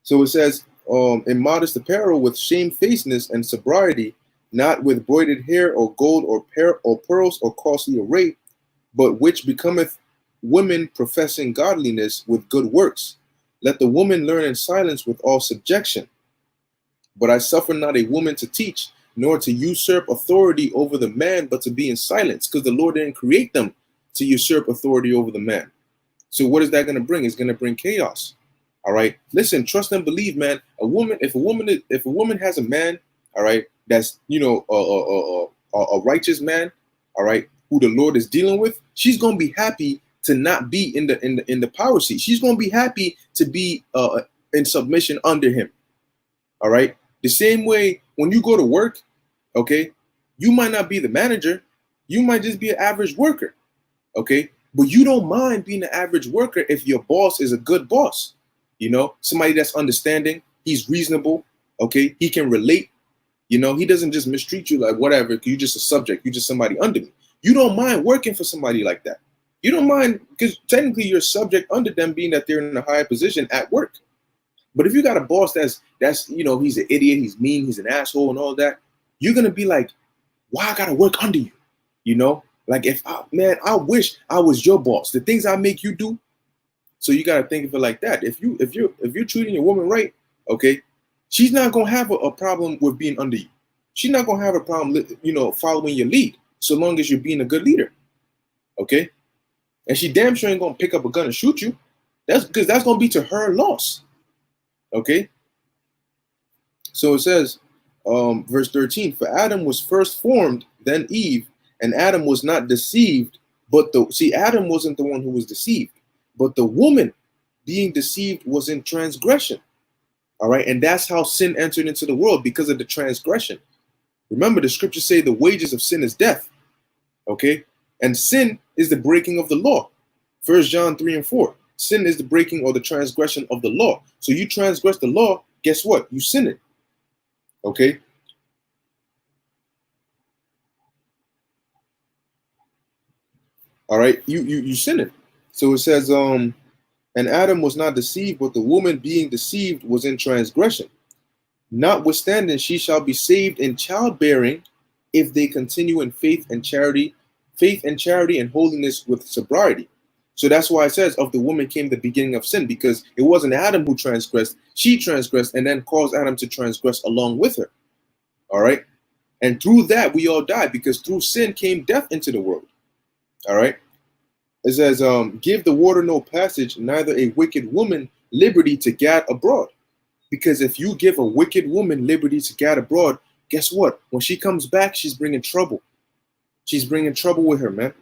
so it says, in modest apparel with shamefacedness and sobriety, not with broidered hair or gold or pearls or costly array, but which becometh women professing godliness with good works. Let the woman learn in silence with all subjection. But I suffer not a woman to teach, nor to usurp authority over the man, but to be in silence, because the Lord didn't create them to usurp authority over the man. So what is that going to bring? It's going to bring chaos. All right. Listen, trust and believe, man. If a woman has a man, all right, that's a righteous man, all right, who the Lord is dealing with, she's gonna be happy to not be in the power seat. She's gonna be happy to be in submission under him. All right. The same way when you go to work, okay, you might not be the manager, you might just be an average worker. Okay, but you don't mind being an average worker if your boss is a good boss. You know, somebody that's understanding, he's reasonable. Okay, he can relate. You know, he doesn't just mistreat you like whatever. You just a subject. You just somebody under me. You don't mind working for somebody like that. You don't mind because technically you're subject under them, being that they're in a higher position at work. But if you got a boss that's you know, he's an idiot, he's mean, he's an asshole, and all that, you're gonna be like, why I gotta work under you? You know, like man, I wish I was your boss. The things I make you do. So you gotta think of it like that. If you're treating your woman right, okay, she's not gonna have a problem with being under you. She's not gonna have a problem, you know, following your lead, so long as you're being a good leader. Okay, and she damn sure ain't gonna pick up a gun and shoot you. That's because that's gonna be to her loss. Okay. So it says, verse 13, for Adam was first formed, then Eve, and Adam was not deceived, but Adam wasn't the one who was deceived, but the woman being deceived was in transgression. All right. And that's how sin entered into the world, because of the transgression. Remember, the scriptures say the wages of sin is death. Okay. And sin is the breaking of the law. 1 John 3 and 4. Sin is the breaking or the transgression of the law. So you transgress the law, guess what? You sin it. Okay. All right. You sin it. So it says, and Adam was not deceived, but the woman being deceived was in transgression. Notwithstanding, she shall be saved in childbearing if they continue in faith and charity and holiness with sobriety. So that's why it says of the woman came the beginning of sin, because it wasn't Adam who transgressed. She transgressed and then caused Adam to transgress along with her. All right. And through that, we all died, because through sin came death into the world. All right. It says, give the water no passage, neither a wicked woman liberty to gad abroad. Because if you give a wicked woman liberty to gad abroad, guess what? When she comes back, she's bringing trouble. She's bringing trouble with her, man.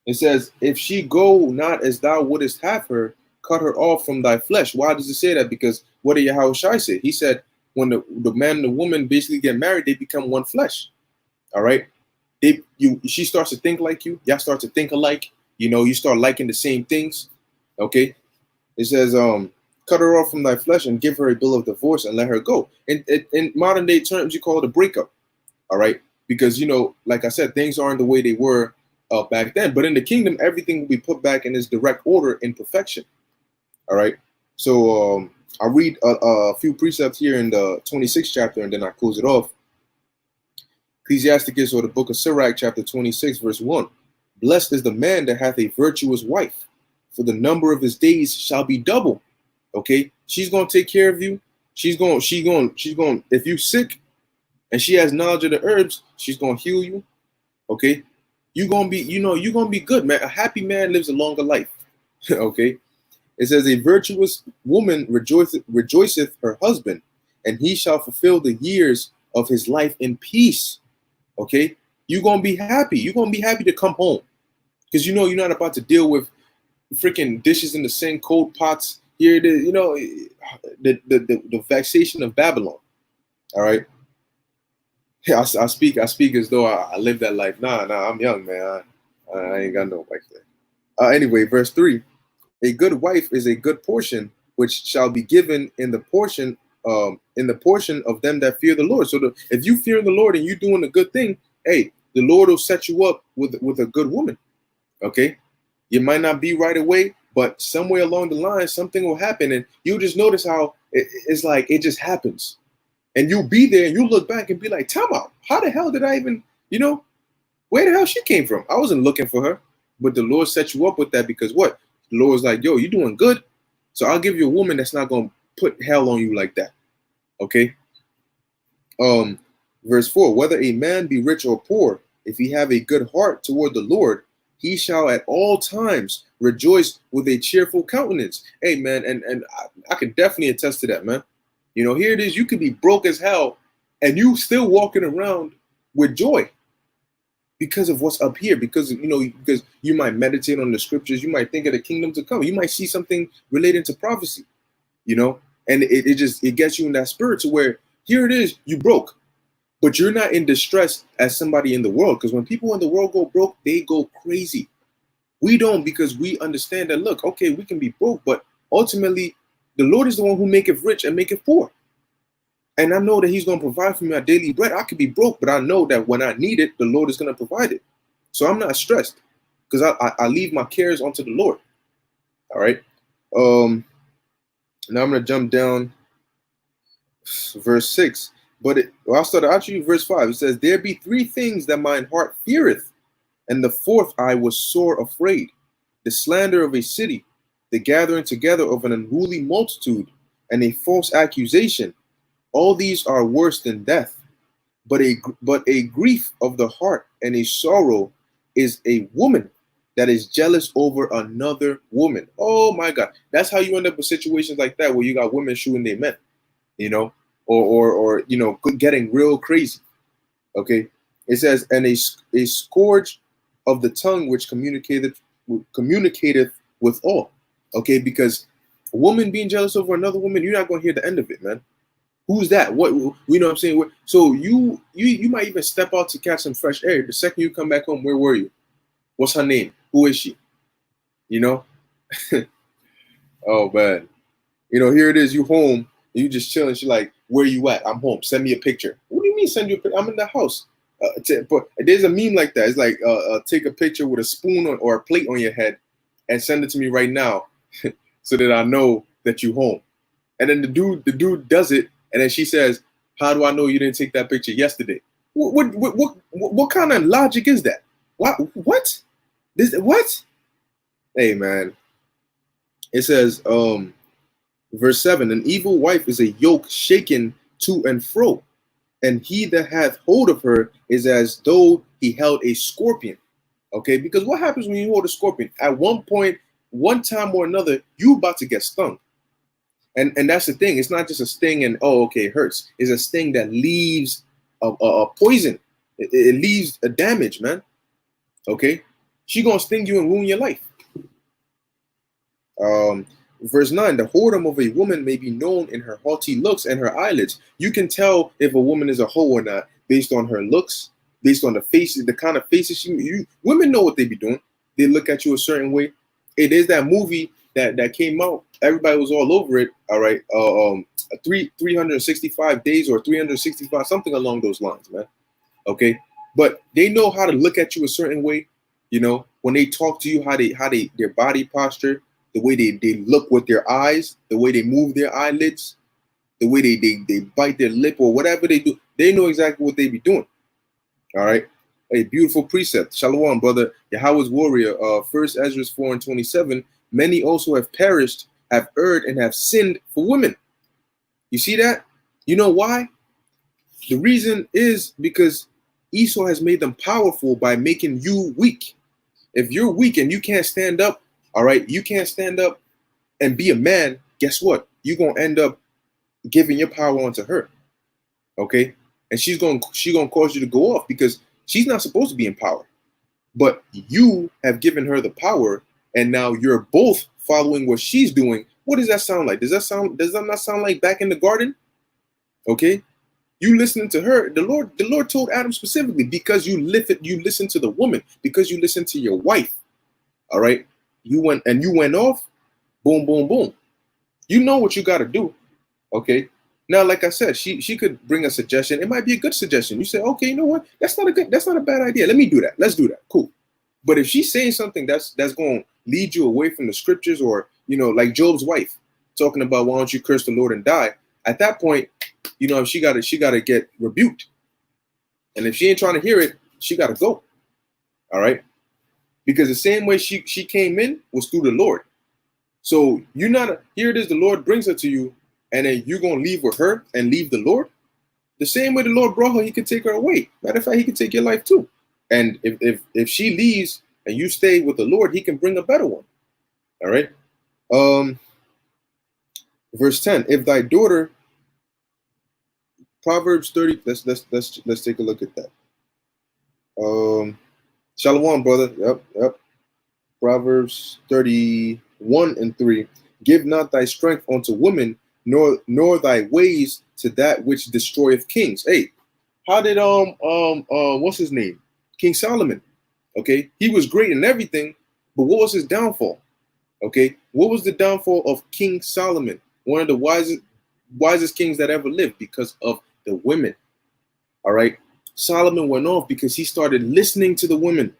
It says, if she go not as thou wouldest have her, cut her off from thy flesh. Why does it say that? Because what did Yahushua say? He said, when the man and the woman basically get married, they become one flesh. All right. She starts to think like you. Y'all start to think alike. You know, you start liking the same things. Okay. It says, cut her off from thy flesh and give her a bill of divorce and let her go. In modern day terms, you call it a breakup. All right. Because, you know, like I said, things aren't the way they were back then. But in the kingdom, everything will be put back in its direct order in perfection. All right. So I'll read a few precepts here in the 26th chapter, and then I close it off. Ecclesiasticus, or the book of Sirach, chapter 26, verse 1. Blessed is the man that hath a virtuous wife, for the number of his days shall be double. Okay. She's going to take care of you. She's going, if you're sick and she has knowledge of the herbs, she's going to heal you. Okay. You're going to be, you know, you're going to be good, man. A happy man lives a longer life. Okay. It says, a virtuous woman rejoiceth her husband, and he shall fulfill the years of his life in peace. Okay. You're going to be happy. You're going to be happy to come home, because you know you're not about to deal with freaking dishes in the sink, cold pots. Here it is, you know, the vexation of Babylon. All right. Yeah, I speak as though I live that life. Nah, I'm young, man. I ain't got no wife there. Anyway, verse 3. A good wife is a good portion, which shall be given in the portion of them that fear the Lord. So if you fear the Lord and you're doing a good thing, hey, the Lord will set you up with a good woman. Okay. You might not be right away, but somewhere along the line, something will happen, and you'll just notice how it's like it just happens. And you'll be there and you'll look back and be like, time out. How the hell did I even, you know, where the hell she came from? I wasn't looking for her. But the Lord set you up with that, because what? The Lord's like, yo, you're doing good. So I'll give you a woman that's not going to put hell on you like that. Okay. Verse 4, whether a man be rich or poor, if he have a good heart toward the Lord, he shall at all times rejoice with a cheerful countenance. Hey, man, and I can definitely attest to that, man. You know, here it is. You could be broke as hell and you still walking around with joy, because of what's up here, because because you might meditate on the scriptures, you might think of the kingdom to come, you might see something relating to prophecy, and it gets you in that spirit to where here it is, you broke, but you're not in distress as somebody in the world, because when people in the world go broke, they go crazy. We don't, because we understand that, look, okay, we can be broke, but ultimately the Lord is the one who maketh rich and maketh poor. And I know that he's going to provide for me our daily bread. I could be broke, but I know that when I need it, the Lord is going to provide it. So I'm not stressed, because I leave my cares onto the Lord. All right. Now I'm going to jump down verse 6. I'll start actually verse 5. It says, there be three things that mine heart feareth, and the fourth I was sore afraid: the slander of a city, the gathering together of an unruly multitude, and a false accusation. All these are worse than death. But a grief of the heart and a sorrow is a woman that is jealous over another woman. Oh my God. That's how you end up with situations like that, where you got women shooting their men, or getting real crazy. Okay. It says, and a scourge of the tongue which communicateth with all. Okay, because a woman being jealous over another woman, you're not going to hear the end of it, man. Who's that? What, what I'm saying? So you might even step out to catch some fresh air. The second you come back home, where were you? What's her name? Who is she? Oh man. Here it is, you home, and you just chilling. She's like, where you at? I'm home. Send me a picture. What do you mean send you a picture? I'm in the house. But there's a meme like that. It's like, take a picture with a spoon or a plate on your head and send it to me right now so that I know that you home. And then the dude does it, and then she says, how do I know you didn't take that picture yesterday? What kind of logic is that? What? What? Hey man. It says, verse 7, an evil wife is a yoke shaken to and fro, and he that hath hold of her is as though he held a scorpion. Okay, because what happens when you hold a scorpion? At one point, one time or another, you about to get stung. And that's the thing. It's not just a sting and, oh, okay, it hurts. It's a sting that leaves a poison. It leaves a damage, man. Okay? She gonna sting you and ruin your life. Verse 9, the whoredom of a woman may be known in her haughty looks and her eyelids. You can tell if a woman is a hoe or not based on her looks, based on the faces, the kind of faces women know what they be doing. They look at you a certain way. It is that movie that came out. Everybody was all over it. All right. 365 days or 365, something along those lines, man. Okay. But they know how to look at you a certain way. When they talk to you, how their body posture, the way they look with their eyes, the way they move their eyelids, the way they bite their lip or whatever they do, they know exactly what they be doing. All right. A beautiful precept. Shalom, brother. Yahweh's warrior. 1 Ezra 4:27. Many also have perished, have erred, and have sinned for women. You see that? You know why? The reason is because Esau has made them powerful by making you weak. If you're weak and you can't stand up, all right, you can't stand up and be a man, guess what? You're going to end up giving your power onto her. Okay? And she's going to cause you to go off because she's not supposed to be in power. But you have given her the power, and now you're both following what she's doing. What does that sound like? Does that not sound like back in the garden? Okay? You listening to her, the Lord told Adam specifically, because you listen to the woman, because you listen to your wife. All right? You went off, boom, boom, boom. You know what you got to do. Okay? Now, like I said, she could bring a suggestion. It might be a good suggestion. You say, okay, you know what? That's not a bad idea. Let me do that. Let's do that. Cool. But if she's saying something that's going to lead you away from the scriptures, or, like Job's wife talking about, why don't you curse the Lord and die? At that point, she got to get rebuked. And if she ain't trying to hear it, she got to go. All right? Because the same way she came in was through the Lord. So here it is, the Lord brings her to you, and then you're going to leave with her and leave the Lord. The same way the Lord brought her, he could take her away. Matter of fact, he could take your life too. And if she leaves and you stay with the Lord, he can bring a better one. All right. Verse 10, if thy daughter, Proverbs 30, let's take a look at that. Shalom, brother. Yep. Proverbs 31:3. Give not thy strength unto women, nor thy ways to that which destroyeth kings. Hey, how did what's his name? King Solomon. Okay, he was great in everything, but what was his downfall? Okay, what was the downfall of King Solomon? One of the wisest kings that ever lived, because of the women. All right, Solomon went off because he started listening to the women.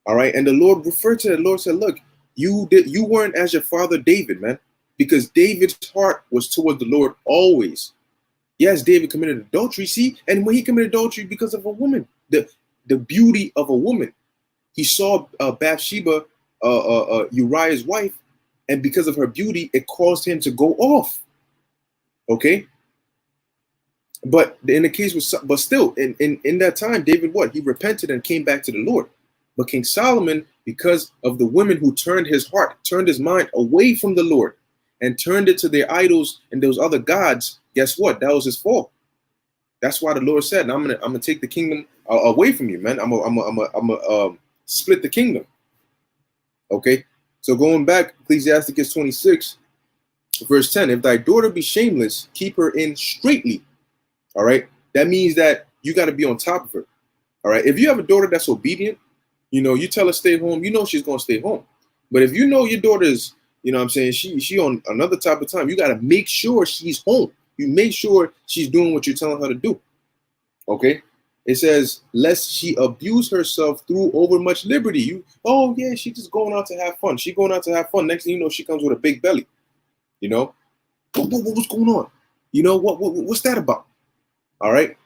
All right, and the Lord referred to it. The Lord said, "Look, you weren't as your father David, man, because David's heart was toward the Lord always." Yes, David committed adultery. See, and when he committed adultery because of a woman, the beauty of a woman. He saw Bathsheba, Uriah's wife, and because of her beauty, it caused him to go off. Okay, but in the case was, but still, in that time, David what? He repented and came back to the Lord. But King Solomon, because of the women who turned his heart, turned his mind away from the Lord, and turned it to their idols and those other gods, guess what? That was his fault. That's why the Lord said, "I'm gonna take the kingdom away from you, man. I'm gonna split the kingdom." Okay. So going back, Ecclesiasticus 26, verse 10. If thy daughter be shameless, keep her in straitly. All right. That means that you got to be on top of her. All right. If you have a daughter that's obedient, you tell her stay home, she's gonna stay home. But if you know your daughter's, what I'm saying, she on another type of time, you got to make sure she's home. You make sure she's doing what you're telling her to do. Okay. It says, lest she abuse herself through overmuch liberty. Oh yeah, she's just going out to have fun. She going out to have fun. Next thing you know, she comes with a big belly. What's going on? What's that about? All right.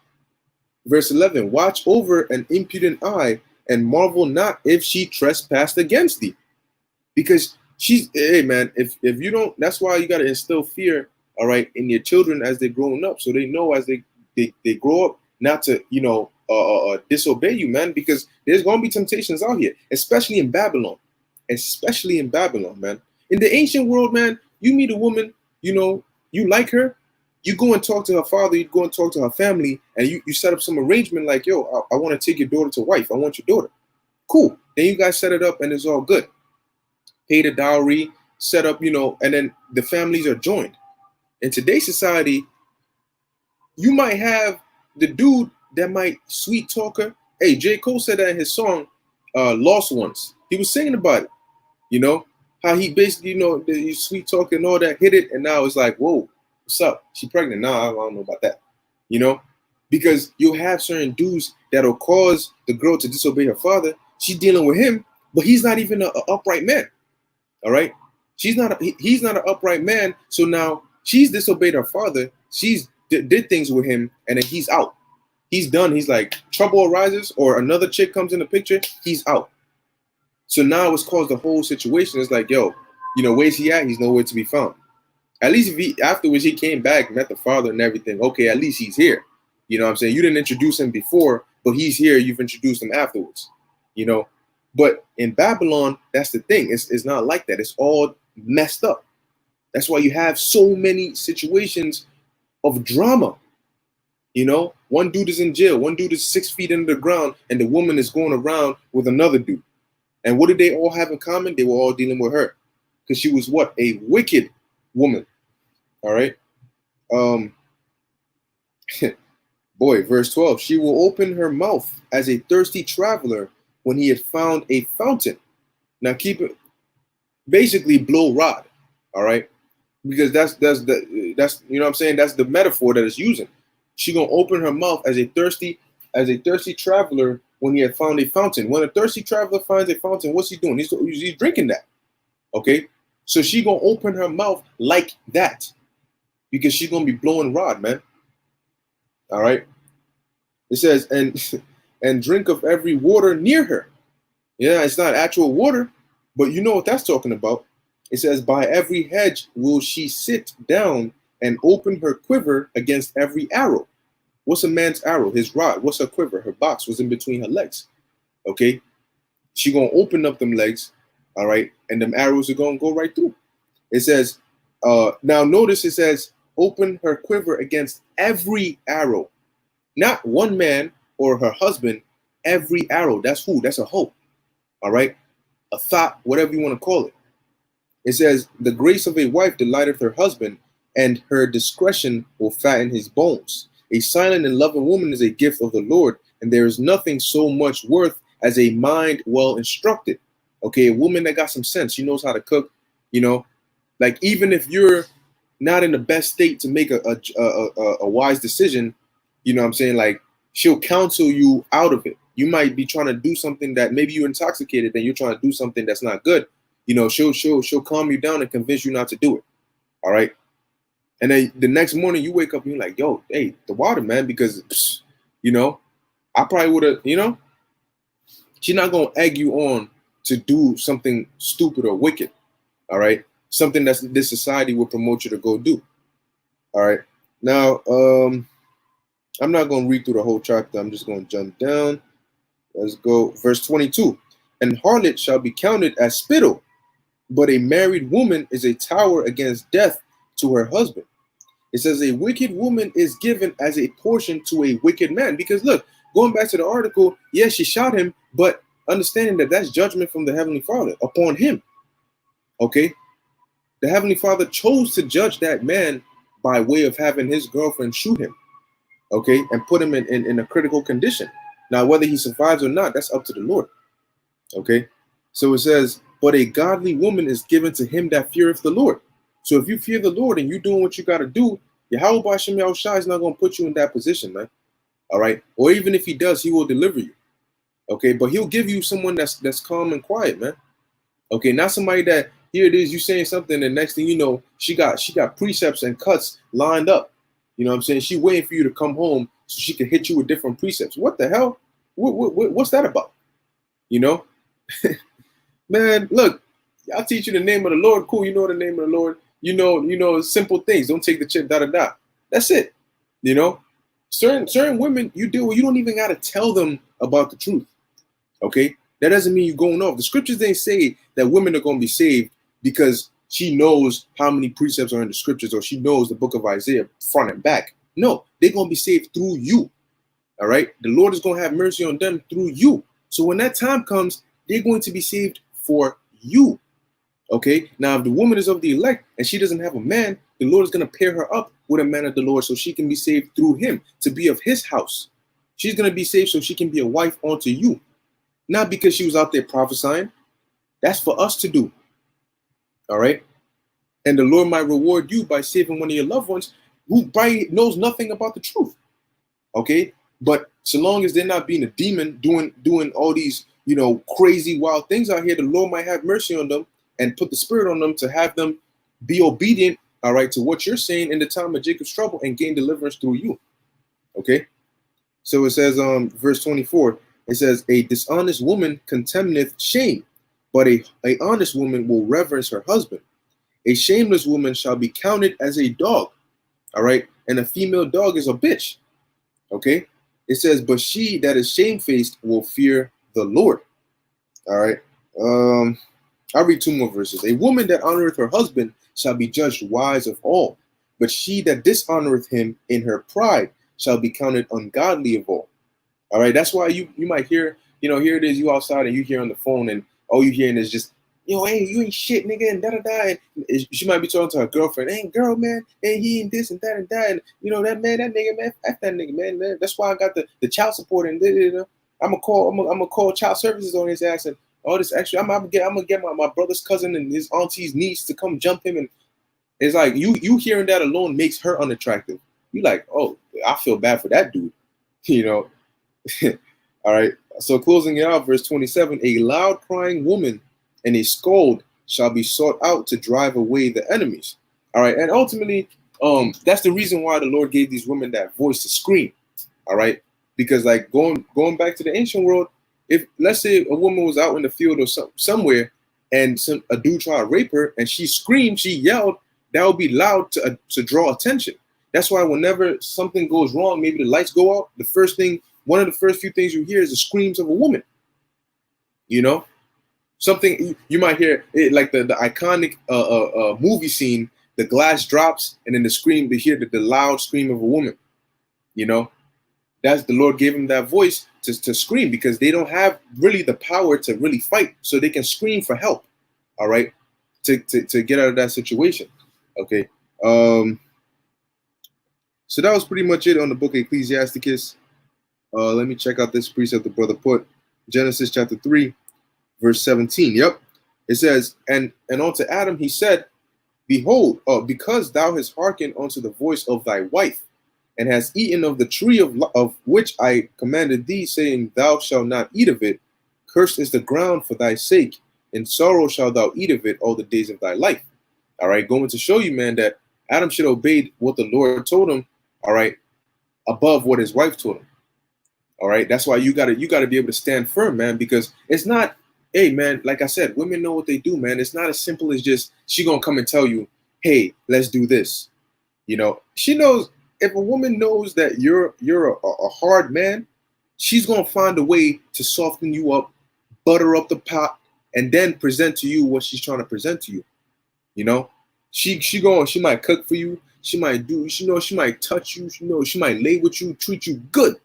Verse 11, watch over an impudent eye and marvel not if she trespassed against thee. Because hey man, if you don't, that's why you got to instill fear, all right, in your children as they're growing up, so they know as they grow up not to, disobey you, man, because there's going to be temptations out here, especially in Babylon, man. In the ancient world, man, you meet a woman, you like her, you go and talk to her father, you go and talk to her family, and you set up some arrangement like, yo, I want to take your daughter to wife. I want your daughter. Cool. Then you guys set it up and it's all good. Pay the dowry, set up, and then the families are joined. In today's society, you might have the dude that might sweet talk her. Hey, J. Cole said that in his song, Lost Ones. He was singing about it, how he basically, the sweet talk and all that, hit it, and now it's like, whoa, what's up? She pregnant? Nah, I don't know about that, because you'll have certain dudes that'll cause the girl to disobey her father. She's dealing with him, but he's not even an upright man. All right, he's not an upright man. So now she's disobeyed her father. She's did things with him, and then he's out. He's done. He's like, trouble arises, or another chick comes in the picture, he's out. So now it's caused the whole situation. It's like, yo, where's he at? He's nowhere to be found. At least if afterwards he came back, met the father and everything. Okay, at least he's here. You know what I'm saying? You didn't introduce him before, but he's here. You've introduced him afterwards. But in Babylon, that's the thing. It's not like that. It's all messed up. That's why you have so many situations of drama. One dude is in jail. One dude is 6 feet under the ground, and the woman is going around with another dude. And what did they all have in common? They were all dealing with her, because she was what? A wicked woman. All right. Boy, verse 12. She will open her mouth as a thirsty traveler when he had found a fountain. Now keep it, basically blow rod. All right. Because that's what I'm saying, that's the metaphor that it's using. She gonna open her mouth as a thirsty traveler when he had found a fountain. When a thirsty traveler finds a fountain, what's he doing? He's drinking that. Okay, so she gonna open her mouth like that because she's gonna be blowing rod, man. All right. It says, and drink of every water near her. Yeah, it's not actual water, but you know what that's talking about. It says, by every hedge will she sit down and open her quiver against every arrow. What's a man's arrow? His rod. What's her quiver? Her box was in between her legs. Okay. She gonna open up them legs. All right. And them arrows are gonna go right through. It says, now notice it says, open her quiver against every arrow. Not one man or her husband, every arrow. That's who? That's a hoe. All right, a thought, whatever you want to call it. It says, the grace of a wife delighteth her husband, and her discretion will fatten his bones. A silent and loving woman is a gift of the Lord, and there is nothing so much worth as a mind well instructed. Okay, a woman that got some sense, she knows how to cook, you know, like even if you're not in the best state to make a wise decision, you know what I'm saying? Like she'll counsel you out of it. You might be trying to do something that maybe you're intoxicated and you're trying to do something that's not good. You know, she'll calm you down and convince you not to do it. All right. And then the next morning you wake up and you're like, yo, hey, the water, man, because you know, I probably would have, you know, she's not gonna egg you on to do something stupid or wicked. All right. Something that this society will promote you to go do. All right. Now, I'm not going to read through the whole chapter. I'm just going to jump down. Let's go. Verse 22. And harlot shall be counted as spittle, but a married woman is a tower against death to her husband. It says a wicked woman is given as a portion to a wicked man. Because look, going back to the article, yes, she shot him, but understanding that that's judgment from the Heavenly Father upon him. Okay. The Heavenly Father chose to judge that man by way of having his girlfriend shoot him, okay, and put him in a critical condition. Now, whether he survives or not, that's up to the Lord, okay? So it says, but a godly woman is given to him that feareth the Lord. So if you fear the Lord and you're doing what you got to do, Yahweh B'Shem Yahushua is not going to put you in that position, man, all right? Or even if he does, he will deliver you, okay? But he'll give you someone that's calm and quiet, man, okay? Not somebody that, here it is, you saying something, and next thing you know, she got precepts and cuts lined up. You know what I'm saying? She waiting for you to come home so she can hit you with different precepts. What the hell? What's that about? You know? Man, look, I'll teach you the name of the Lord. Cool, you know the name of the Lord. You know simple things. Don't take the chip, da-da-da. That's it. You know? Certain women, you don't even got to tell them about the truth. Okay? That doesn't mean you're going off. The scriptures didn't say that women are going to be saved because she knows how many precepts are in the scriptures or she knows the book of Isaiah front and back. No, they're going to be saved through you. All right. The Lord is going to have mercy on them through you. So when that time comes, they're going to be saved for you. Okay. Now, if the woman is of the elect and she doesn't have a man, the Lord is going to pair her up with a man of the Lord so she can be saved through him to be of his house. She's going to be saved so she can be a wife unto you. Not because she was out there prophesying. That's for us to do. All right. And the Lord might reward you by saving one of your loved ones who probably knows nothing about the truth. Okay. But so long as they're not being a demon doing all these, you know, crazy, wild things out here, the Lord might have mercy on them and put the spirit on them to have them be obedient, all right, to what you're saying in the time of Jacob's trouble and gain deliverance through you. Okay. So it says, verse 24, it says, a dishonest woman contemneth shame, but a honest woman will reverence her husband. A shameless woman shall be counted as a dog. All right. And a female dog is a bitch. Okay. It says, but she that is shamefaced will fear the Lord. All right. I'll read two more verses. A woman that honoreth her husband shall be judged wise of all, but she that dishonoreth him in her pride shall be counted ungodly of all. All right. That's why you might hear, you know, here it is, you outside and you hear on the phone and all you hearing is just, yo, hey, you ain't shit, nigga, and da-da-da. And she might be talking to her girlfriend, hey, girl, man, and he and this and that and that. And, you know, that nigga, man, F that nigga, man. That's why I got the child support and I'm gonna call child services on his ass and all this extra. I'm gonna get my brother's cousin and his auntie's niece to come jump him. And it's like, you hearing that alone makes her unattractive. You like, oh, I feel bad for that dude, you know. All right. So closing it out, verse 27, a loud crying woman and a scold shall be sought out to drive away the enemies. All right. And ultimately, that's the reason why the Lord gave these women that voice to scream. All right. Because like going back to the ancient world, if let's say a woman was out in the field or somewhere and a dude tried to rape her and she screamed, she yelled, that would be loud to draw attention. That's why whenever something goes wrong, maybe the lights go out, one of the first few things you hear is the screams of a woman. You know, something you might hear it, like the iconic movie scene, the glass drops and then the loud scream of a woman. You know, that's the Lord gave him that voice to scream, because they don't have really the power to really fight, so they can scream for help. All right, to get out of that situation. Okay. So that was pretty much it on the book of Ecclesiasticus. Let me check out this precept the brother put. Genesis chapter 3, verse 17. Yep. It says, and unto Adam he said, behold, because thou hast hearkened unto the voice of thy wife, and hast eaten of the tree of which I commanded thee, saying, thou shalt not eat of it, cursed is the ground for thy sake, in sorrow shalt thou eat of it all the days of thy life. All right, going to show you, man, that Adam should obey what the Lord told him, all right, above what his wife told him. All right, that's why you gotta be able to stand firm, man, because it's not, hey, man, like I said, women know what they do, man. It's not as simple as just she gonna come and tell you, hey, let's do this. You know, she knows. If a woman knows that you're a hard man, she's gonna find a way to soften you up, butter up the pot, and then present to you what she's trying to present to you. You know, she might cook for you, she might do, she might touch you, she might lay with you, treat you good,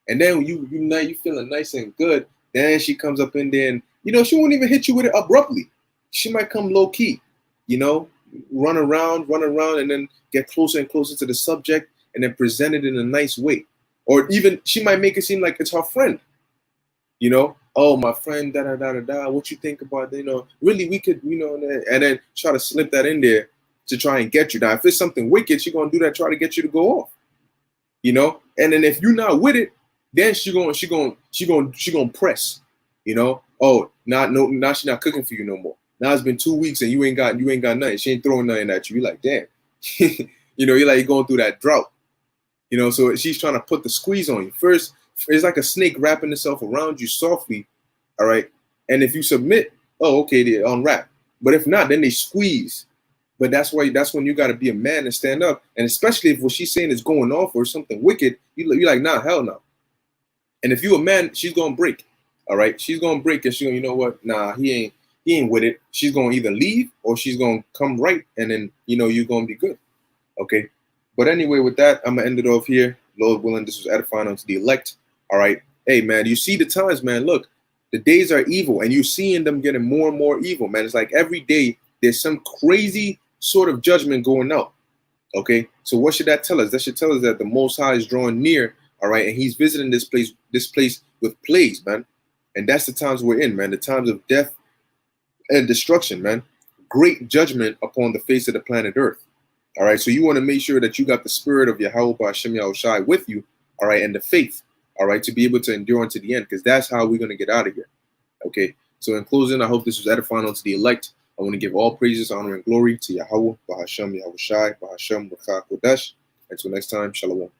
and then you feeling nice and good. Then she comes up in there, and she won't even hit you with it abruptly. She might come low key, run around, and then get closer and closer to the subject, and then present it in a nice way. Or even she might make it seem like it's her friend. Oh, my friend, da da da da da. What you think about, really we could, and then try to slip that in there to try and get you. Now, if it's something wicked, she's gonna do that, try to get you to go off. And then if you're not with it, then she gonna press. Oh, now she's not cooking for you no more. Now it's been 2 weeks and you ain't got nothing. She ain't throwing nothing at you. You're like, damn. You're like going through that drought. So she's trying to put the squeeze on you. First, it's like a snake wrapping itself around you softly. All right. And if you submit, oh, okay, they unwrap. But if not, then they squeeze. But that's when you got to be a man and stand up. And especially if what she's saying is going off or something wicked, you're like, nah, hell no. And if you a man, she's gonna break. All right, she's gonna break, and she's gonna, you know what? Nah, he ain't with it. She's gonna either leave or she's gonna come right, and then you're gonna be good. Okay. But anyway, with that, I'm gonna end it off here. Lord willing, this was edifying unto the elect. All right. Hey, man, you see the times, man. Look, the days are evil, and you're seeing them getting more and more evil, man. It's like every day there's some crazy sort of judgment going out. Okay. So what should that tell us? That should tell us that the Most High is drawing near. All right, and he's visiting this place with plagues, man. And that's the times we're in, man. The times of death and destruction, man. Great judgment upon the face of the planet Earth. All right, so you want to make sure that you got the spirit of Yahweh B'Hashem Yahushai with you, all right, and the faith, all right, to be able to endure unto the end, because that's how we're going to get out of here. Okay, so in closing, I hope this was edifying unto the elect. I want to give all praises, honor, and glory to Yahweh B'Hashem Yahushai B'Hashem Kodesh. Until next time, Shalom.